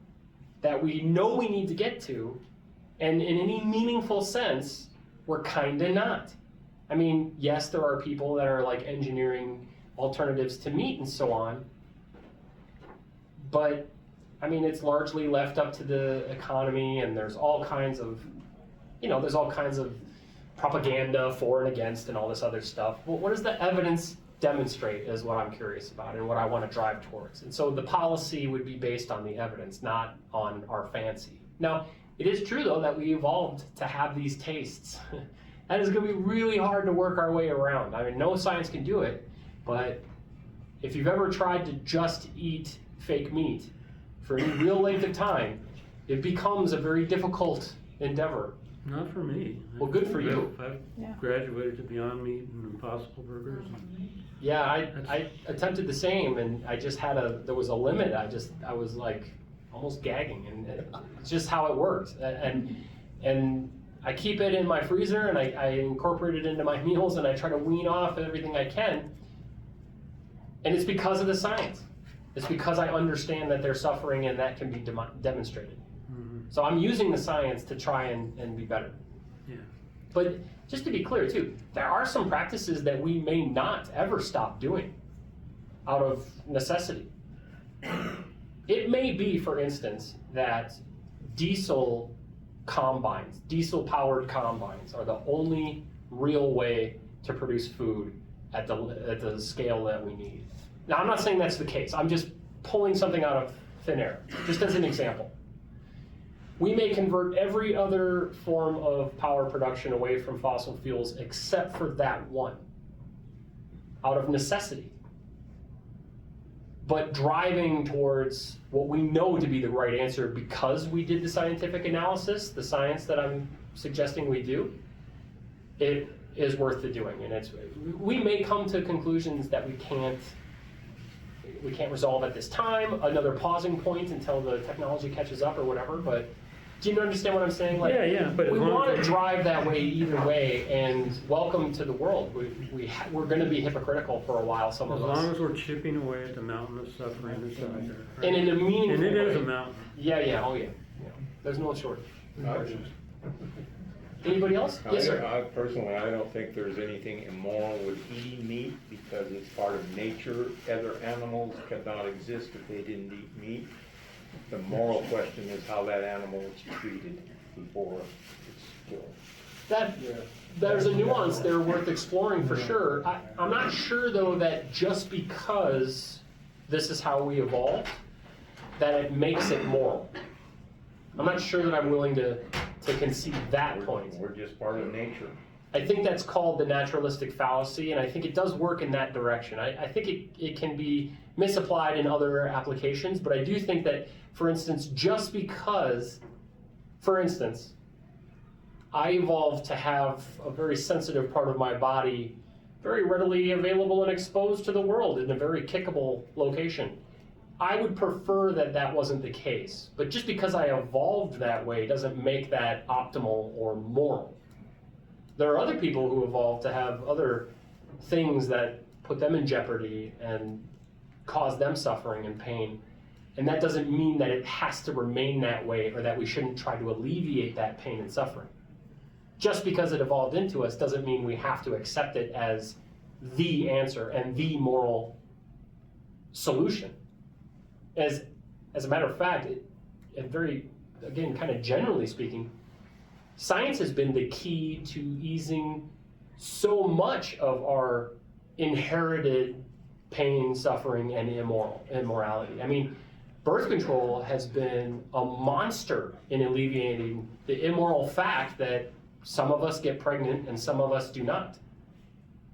that we know we need to get to, and in any meaningful sense, we're kinda not. I mean, yes, there are people that are like engineering alternatives to meat and so on, but I mean, it's largely left up to the economy, and there's all kinds of, there's all kinds of propaganda for and against and all this other stuff. Well, what does the evidence demonstrate is what I'm curious about and what I want to drive towards. And so the policy would be based on the evidence, not on our fancy. Now, it is true though that we evolved to have these tastes. That is going to be really hard to work our way around. I mean, no science can do it, but if you've ever tried to just eat fake meat for any real length of time, it becomes a very difficult endeavor. Not for me. Well, good for you. I've Yeah. graduated to Beyond Meat and Impossible Burgers. Yeah, I attempted the same, and I just had there was a limit. I was like almost gagging, and it's just how it works. And I keep it in my freezer, and I incorporate it into my meals, and I try to wean off everything I can. And it's because of the science. It's because I understand that they're suffering, and that can be demonstrated. So I'm using the science to try and be better. Yeah. But just to be clear too, there are some practices that we may not ever stop doing out of necessity. It may be, for instance, that diesel-powered combines are the only real way to produce food at the scale that we need. Now, I'm not saying that's the case. I'm just pulling something out of thin air, just as an example. We may convert every other form of power production away from fossil fuels except for that one, out of necessity. But driving towards what we know to be the right answer because we did the scientific analysis, the science that I'm suggesting we do, it is worth the doing. And we may come to conclusions that we can't resolve at this time, another pausing point until the technology catches up or whatever, but do you understand what I'm saying? Like, Yeah, but we as long want as- to drive that way either way, and welcome to the world. We're going to be hypocritical for a while, some As of us. long as we're chipping away at the mountain of suffering that's out there. Right? And in a meaningful And it is way. a mountain. Yeah. There's no shortage. Anybody else? Yes, sir. I personally, I don't think there's anything immoral with eating meat because it's part of nature. Other animals cannot exist if they didn't eat meat. The moral question is how that animal is treated before it's killed. There's a nuance there worth exploring for sure. I'm not sure though that just because this is how we evolved, that it makes it moral. I'm not sure that I'm willing to concede that point. We're just part of nature. I think that's called the naturalistic fallacy, and I think it does work in that direction. I think it can be misapplied in other applications, but I do think that, for instance, just because, for instance, I evolved to have a very sensitive part of my body very readily available and exposed to the world in a very kickable location. I would prefer that that wasn't the case, but just because I evolved that way doesn't make that optimal or moral. There are other people who evolve to have other things that put them in jeopardy and cause them suffering and pain. And that doesn't mean that it has to remain that way or that we shouldn't try to alleviate that pain and suffering. Just because it evolved into us doesn't mean we have to accept it as the answer and the moral solution. As a matter of fact, and very, again, kind of generally speaking, science has been the key to easing so much of our inherited pain, suffering, and immorality. I mean, birth control has been a monster in alleviating the immoral fact that some of us get pregnant and some of us do not.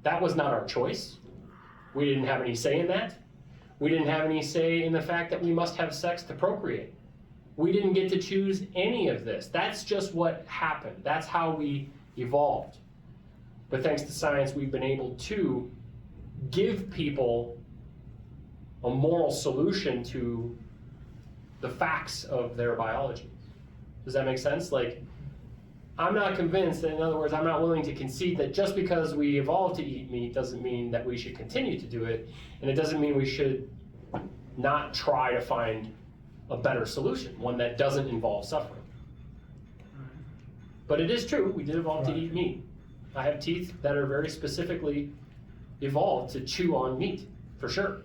That was not our choice. We didn't have any say in that. We didn't have any say in the fact that we must have sex to procreate. We didn't get to choose any of this. That's just what happened. That's how we evolved. But thanks to science, we've been able to give people a moral solution to the facts of their biology. Does that make sense? Like, I'm not convinced, in other words, I'm not willing to concede that just because we evolved to eat meat doesn't mean that we should continue to do it, and it doesn't mean we should not try to find a better solution, one that doesn't involve suffering. But it is true, we did evolve to eat meat. I have teeth that are very specifically evolved to chew on meat, for sure,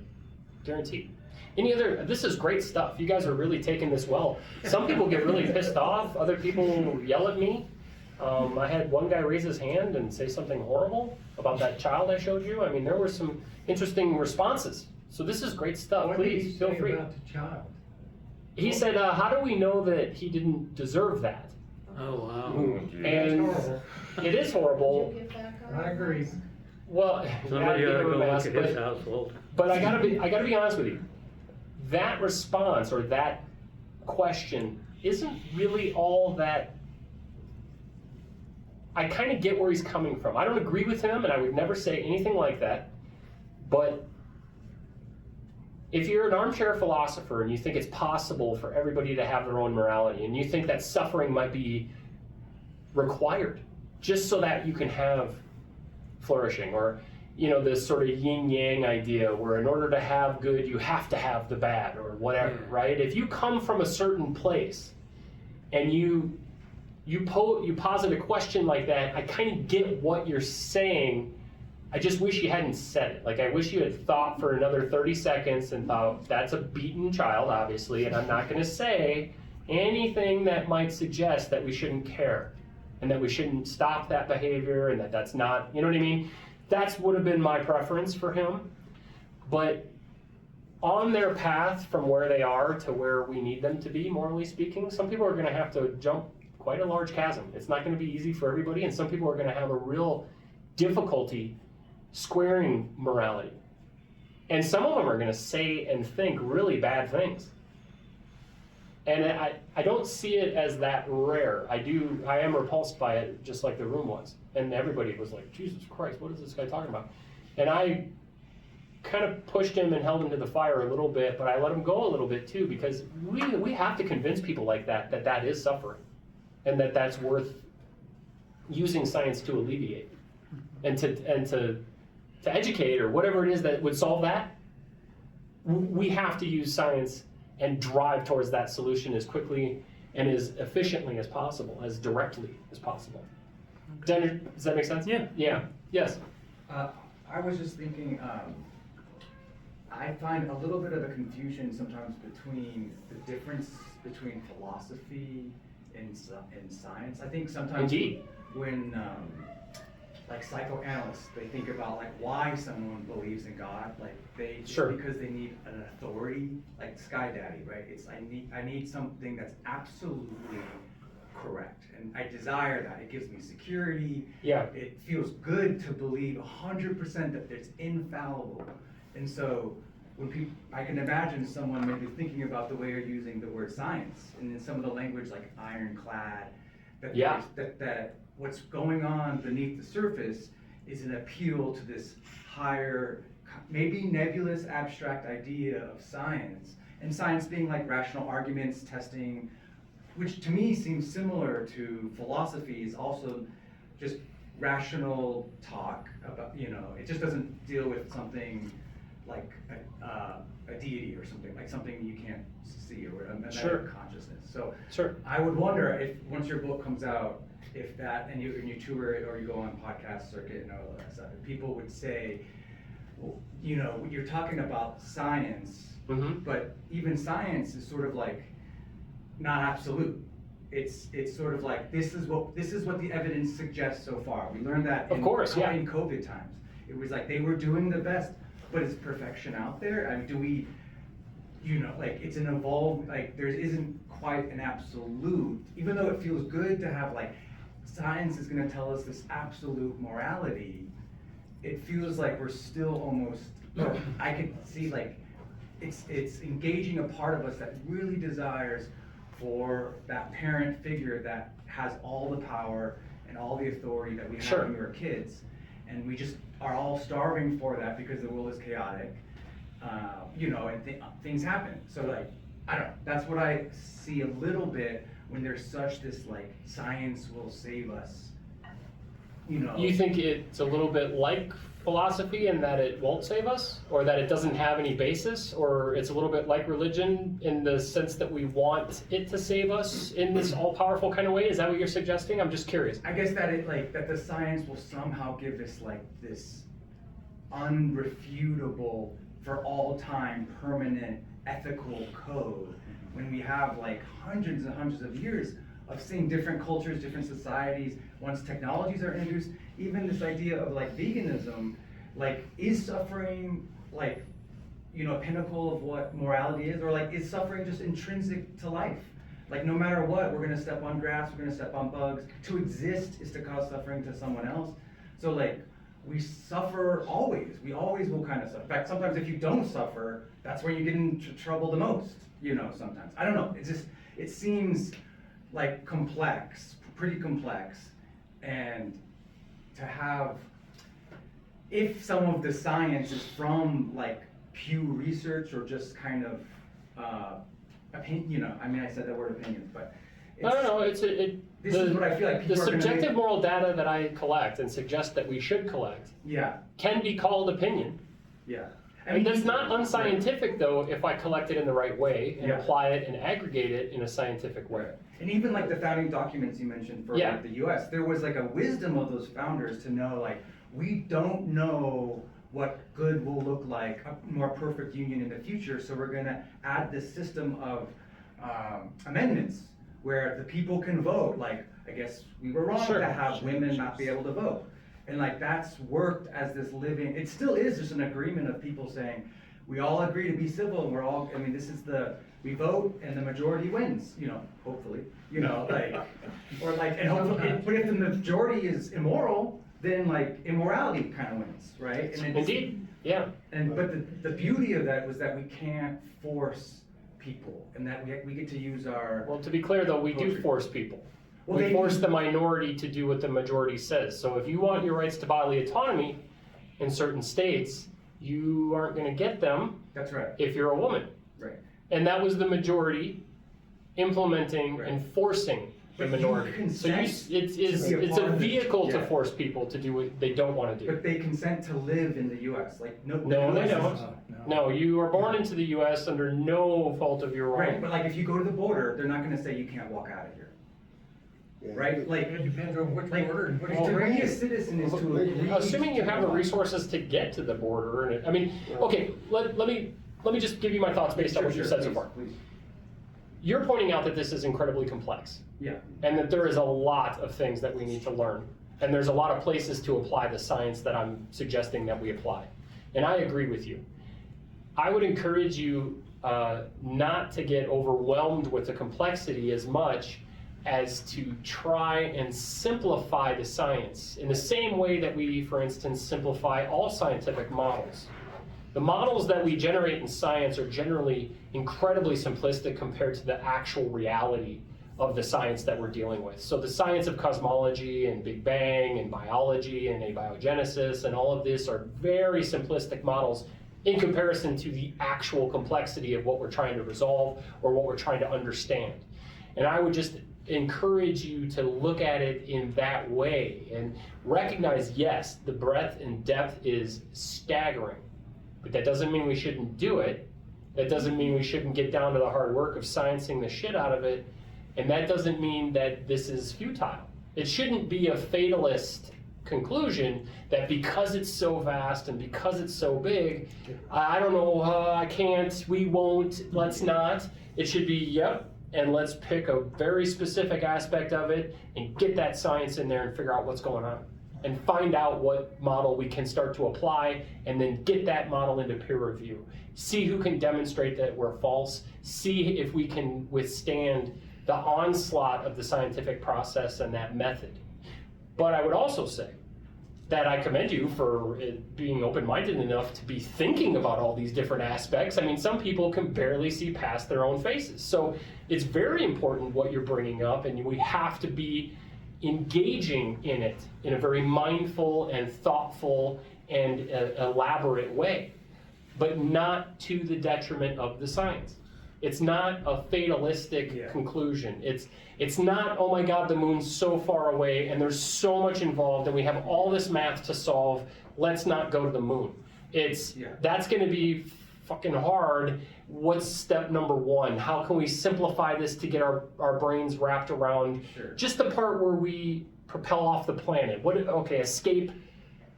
guaranteed. This is great stuff. You guys are really taking this well. Some people get really pissed off, other people yell at me. I had one guy raise his hand and say something horrible about that child I showed you. I mean, there were some interesting responses. So this is great stuff. What did he Please, feel say free. about the child? He said, how do we know that he didn't deserve that? Oh, wow. And it is horrible. I agree. Well, Somebody ought to go look ask, at his household. but I gotta be honest with you. That response or that question isn't really all that. I kind of get where he's coming from. I don't agree with him, and I would never say anything like that. But if you're an armchair philosopher and you think it's possible for everybody to have their own morality, and you think that suffering might be required just so that you can have flourishing, or this sort of yin-yang idea where in order to have good, you have to have the bad, or whatever, right? If you come from a certain place and you posit a question like that, I kind of get what you're saying. I just wish you hadn't said it. Like, I wish you had thought for another 30 seconds and thought, that's a beaten child, obviously, and I'm not going to say anything that might suggest that we shouldn't care and that we shouldn't stop that behavior and that that's not, you know what I mean? That's would have been my preference for him. But on their path from where they are to where we need them to be, morally speaking, some people are going to have to jump quite a large chasm. It's not going to be easy for everybody, and some people are going to have a real difficulty squaring morality. And some of them are going to say and think really bad things. And I don't see it as that rare. I am repulsed by it, just like the room was. And everybody was like, Jesus Christ, what is this guy talking about? And I kind of pushed him and held him to the fire a little bit, but I let him go a little bit too, because we have to convince people like that is suffering, and that's worth using science to alleviate, and to educate, or whatever it is that would solve that. We have to use science and drive towards that solution as quickly and as efficiently as possible, as directly as possible. Does that make sense? Yeah. Yeah. Yes. I was just thinking, I find a little bit of a confusion sometimes between the difference between philosophy and science. I think sometimes Indeed. when like psychoanalysts, they think about like why someone believes in God, like they Sure. because they need an authority, like Sky Daddy, right? It's I need something that's absolutely correct, and and I desire that. It gives me security. Yeah. It feels good to believe 100% that it's infallible. And so when I can imagine someone maybe thinking about the way you're using the word science, and in some of the language like ironclad, Yeah. that what's going on beneath the surface is an appeal to this higher, maybe nebulous, abstract idea of science, and science being like rational arguments, testing, which to me seems similar to philosophy, is also just rational talk about, it just doesn't deal with something like a deity or something, like something you can't see, or a meta consciousness. So Sure. I would wonder if, once your book comes out, if that, and you tour it or you go on podcast circuit and all that stuff, if people would say, well, you're talking about science, Mm-hmm. but even science is sort of like not absolute. It's sort of like, this is what the evidence suggests so far. We learned that Of course, yeah. in COVID times. It was like they were doing the best, but is perfection out there? I mean, do we, like it's an evolved, like there isn't quite an absolute, even though it feels good to have like, science is gonna tell us this absolute morality, it feels like we're still almost, I could see like, it's engaging a part of us that really desires for that parent figure that has all the power and all the authority that we had when we were kids. And we just are all starving for that because the world is chaotic, and things happen. So like, I don't know, that's what I see a little bit when there's such this like, science will save us, You think it's a little bit like philosophy in that it won't save us, or that it doesn't have any basis, or it's a little bit like religion in the sense that we want it to save us in this all-powerful kind of way? Is that what you're suggesting? I'm just curious. I guess that that the science will somehow give us like this unrefutable, for all time, permanent ethical code, when we have like hundreds and hundreds of years of seeing different cultures, different societies, once technologies are introduced, even this idea of like veganism, like is suffering like, a pinnacle of what morality is, or like is suffering just intrinsic to life? Like no matter what, we're gonna step on grass, we're gonna step on bugs. To exist is to cause suffering to someone else. So like, we suffer always. We always will kind of suffer. In fact, sometimes if you don't suffer, that's where you get into trouble the most, sometimes. I don't know, it seems like complex, pretty complex, and to have, if some of the science is from like Pew Research or just kind of opinion, I mean, I said that word opinions, but No, this is what I feel like the people are gonna subjective make. moral data that I collect and suggest that we should collect Yeah, can be called opinion. yeah. And that's not unscientific though, if I collect it in the right way and Yeah. apply it and aggregate it in a scientific way. And even like the founding documents you mentioned for like the US, there was like a wisdom of those founders to know like, we don't know what good will look like, a more perfect union in the future, so we're gonna add this system of amendments where the people can vote. Like, I guess we were wrong to have women not be able to vote. And like, that's worked as this living, it still is just an agreement of people saying, we all agree to be civil, and we're all, I mean, this is we vote and the majority wins, hopefully, like, or like, and hopefully, but if the majority is immoral, then like immorality kind of wins, right? And Indeed, yeah. But the beauty of that was that we can't force people, and that we get to use our. Well, to be clear though, we do Poetry. force people. Well, We they force do. the minority to do what the majority says. So if you want your rights to bodily autonomy in certain states, you aren't going to get them That's right. if you're a woman. Right. And that was the majority implementing Right. and forcing the But you minority. So consent it's to be a a part of this. vehicle to Yeah. force people to do what they don't want to do. But they consent to live in the U.S. Like no. No, they US is- don't. No, you are born into the U.S. under no fault of your Right, own. but like if you go to the border, they're not going to say you can't walk out of here. Yeah. Right? Like It depends on which like border and which to be a region. citizen is to agree. Assuming you have the resources to get to the border, and I mean, okay, let me just give you my thoughts based on what you said so far. Please. You're pointing out that this is incredibly complex, Yeah. and that there is a lot of things that we need to learn, and there's a lot of places to apply the science that I'm suggesting that we apply, and I agree with you. I would encourage you not to get overwhelmed with the complexity as much as to try and simplify the science in the same way that we, for instance, simplify all scientific models. The models that we generate in science are generally incredibly simplistic compared to the actual reality of the science that we're dealing with. So the science of cosmology and Big Bang and biology and abiogenesis and all of this are very simplistic models in comparison to the actual complexity of what we're trying to resolve or what we're trying to understand. And I would just encourage you to look at it in that way and recognize, yes, the breadth and depth is staggering, but that doesn't mean we shouldn't do it. That doesn't mean we shouldn't get down to the hard work of sciencing the shit out of it. And that doesn't mean that this is futile. It shouldn't be a fatalist conclusion that because it's so vast and because it's so big, I don't know, I can't, we won't, let's not. It should be, yep, and let's pick a very specific aspect of it and get that science in there and figure out what's going on. And find out what model we can start to apply and then get that model into peer review. See who can demonstrate that we're false. See if we can withstand the onslaught of the scientific process and that method. But I would also say that I commend you for being open-minded enough to be thinking about all these different aspects. I mean, some people can barely see past their own faces. So it's very important what you're bringing up, and we have to be engaging in it in a very mindful and thoughtful and elaborate way, but not to the detriment of the science. It's not a fatalistic conclusion. It's not, oh my God, the moon's so far away and there's so much involved and we have all this math to solve, let's not go to the moon. That's gonna be fucking hard. What's step number one? How can we simplify this to get our brains wrapped around just the part where we propel off the planet? Escape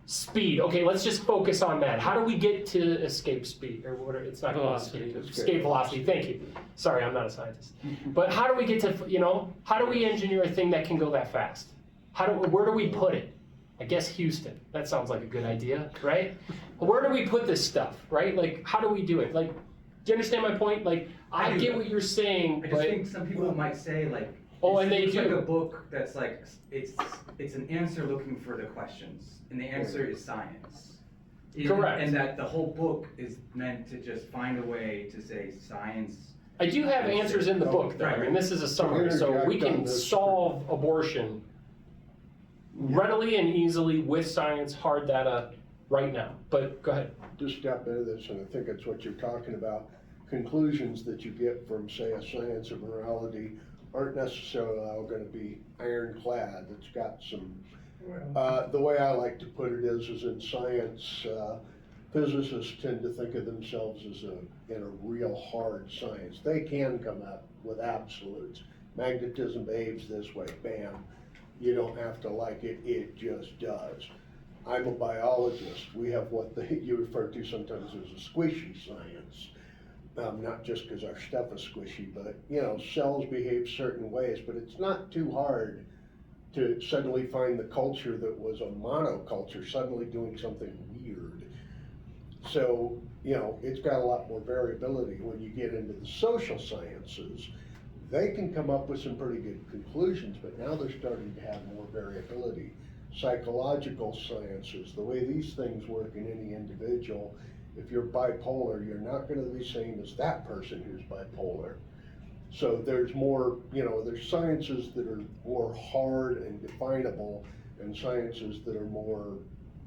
speed. Okay, let's just focus on that. How do we get to escape speed? Or what? It's not velocity. Escape velocity. Thank you. Sorry, I'm not a scientist. But how do we get to, how do we engineer a thing that can go that fast? Where do we put it? I guess Houston. That sounds like a good idea, right? Where do we put this stuff, right? Like, how do we do it? Like, do you understand my point? Like, I get what you're saying, I but just think some people might say, like, and they it's do. like a book that's like, it's an answer looking for the questions, and the answer is science. Correct. And that the whole book is meant to just find a way to say science. I do have answers in the book, though. I mean, this is a summary, so we can solve abortion readily and easily with science, hard data, right now. But go ahead. Just step into this, and I think it's what you're talking about. Conclusions that you get from, say, a science of morality aren't necessarily all going to be ironclad. It's got some. The way I like to put it is in science, physicists tend to think of themselves as in a real hard science. They can come up with absolutes. Magnetism behaves this way, bam. You don't have to like it, it just does. I'm a biologist. We have what you refer to sometimes as a squishy science. Not just because our stuff is squishy, but cells behave certain ways, but it's not too hard to suddenly find the culture that was a monoculture suddenly doing something weird. So, it's got a lot more variability. When you get into the social sciences, they can come up with some pretty good conclusions, but now they're starting to have more variability. Psychological sciences, the way these things work in any individual, if you're bipolar, you're not going to be the same as that person who's bipolar. So there's more, there's sciences that are more hard and definable, and sciences that are more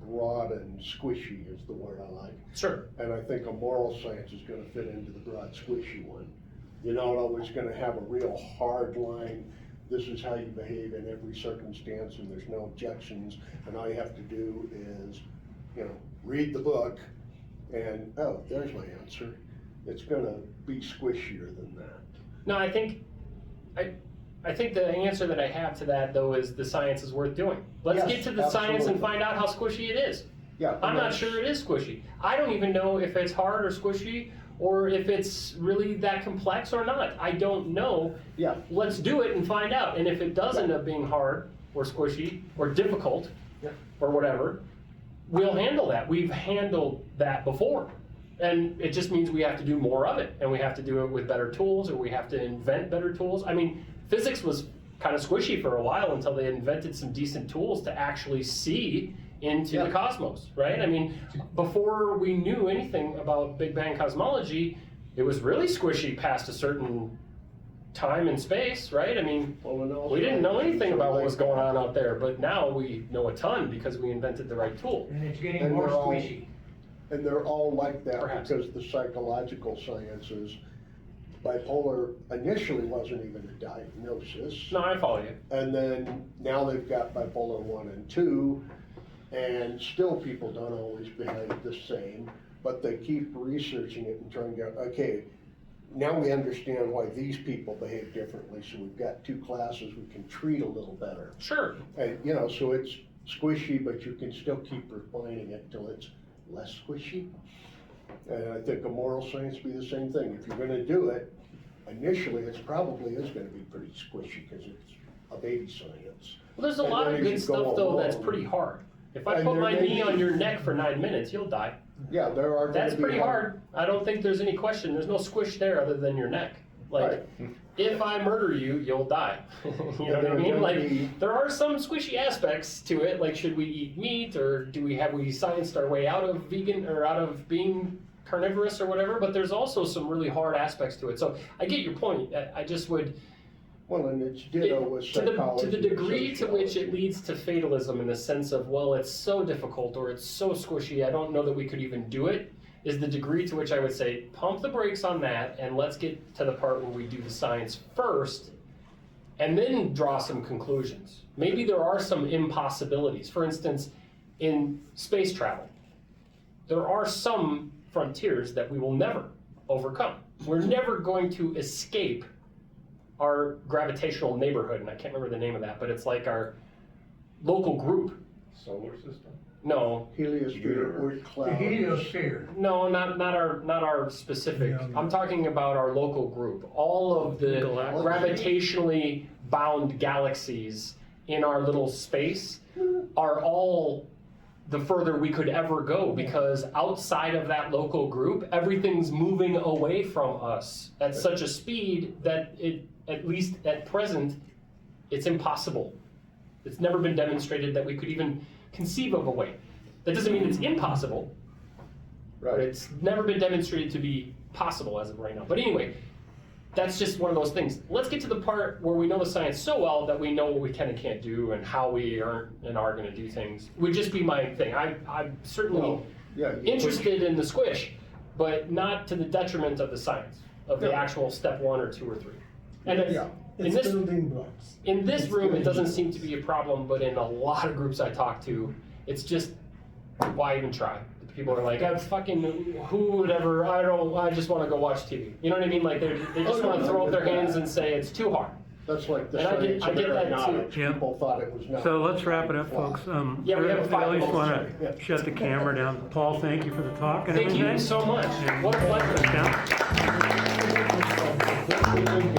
broad and squishy is the word I like. Sure. And I think a moral science is going to fit into the broad squishy one. You're not always going to have a real hard line. This is how you behave in every circumstance, and there's no objections, and all you have to do is, read the book, and there's my answer. It's going to be squishier than that. No, I think the answer that I have to that, though, is the science is worth doing. Let's get to the science and find out how squishy it is. Yeah, I'm not sure it is squishy. I don't even know if it's hard or squishy, or if it's really that complex or not. I don't know. Yeah. Let's do it and find out. And if it does end up being hard or squishy or difficult or whatever, we'll handle that. We've handled that before. And it just means we have to do more of it, and we have to do it with better tools, or we have to invent better tools. I mean, physics was kind of squishy for a while until they invented some decent tools to actually see into the cosmos, right? I mean, before we knew anything about Big Bang cosmology, it was really squishy past a certain time and space, right? I mean, we didn't know anything about what was going on out there, but now we know a ton because we invented the right tool. And it's getting And more they're all- squishy. And they're all like that Perhaps. because the psychological sciences, bipolar initially wasn't even a diagnosis. No, I follow you. And then now they've got bipolar 1 and 2, and still people don't always behave the same, but they keep researching it and trying to get, okay, now we understand why these people behave differently, so we've got two classes we can treat a little better. Sure. And, you know, so it's squishy, but you can still keep refining it till it's less squishy. And I think a moral science be the same thing. If you're gonna do it, initially, it's probably is gonna be pretty squishy, because it's a baby science. Well, there's a And lot then of as good you stuff go though that's along- pretty hard. If I And put there my may knee be- on your neck for 9 minutes, you'll die. Yeah, there are gonna That's be pretty hard. I don't think there's any question. There's no squish there other than your neck. Like, if I murder you, you'll die. You know what I there are mean? gonna Like, be- there are some squishy aspects to it. Like, should we eat meat, or have we scienced our way out of vegan or out of being carnivorous or whatever? But there's also some really hard aspects to it. So I get your point. I just would. Well, and it's ditto with To the psychology. and degree to which it sociology. leads to fatalism in the sense of, well, it's so difficult or it's so squishy, I don't know that we could even do it, is the degree to which I would say, pump the brakes on that and let's get to the part where we do the science first and then draw some conclusions. Maybe there are some impossibilities. For instance, in space travel, there are some frontiers that we will never overcome. We're never going to escape our gravitational neighborhood, and I can't remember the name of that, but it's like our local group. Solar system? No, Heliosphere or The cloud. heliosphere. no, not our specific. I'm talking about our local group. All of the Galactic. gravitationally bound galaxies in our little space are all the further we could ever go, because outside of that local group, everything's moving away from us at such a speed that it, at least at present, it's impossible. It's never been demonstrated that we could even conceive of a way. That doesn't mean it's impossible, but Right. it's never been demonstrated to be possible as of right now. But anyway, that's just one of those things. Let's get to the part where we know the science so well that we know what we can and can't do and how we are going to do things. Would just be my thing. I'm certainly Well, yeah, you interested in the squish, but not to the detriment of the science, of the No. actual step 1 or 2 or 3. And if, Yeah. in It's this building blocks. in this It's room, it building doesn't blocks. seem to be a problem, but in a lot of groups I talk to, it's just, why even try? People are like, who would ever, I just want to go watch TV. You know what I mean? Like, they just Oh, want to no, throw up their no. hands and say it's too hard. That's like the And I get- science I of get that too. aeronautics. Yeah. People thought it was not. So let's wrap it up, Fly. folks. Yeah, we have a I at least 5 want minutes. Yeah. to shut the camera down. Paul, thank you for the talk and Thank everything. you so much. And- What a pleasure. Yeah.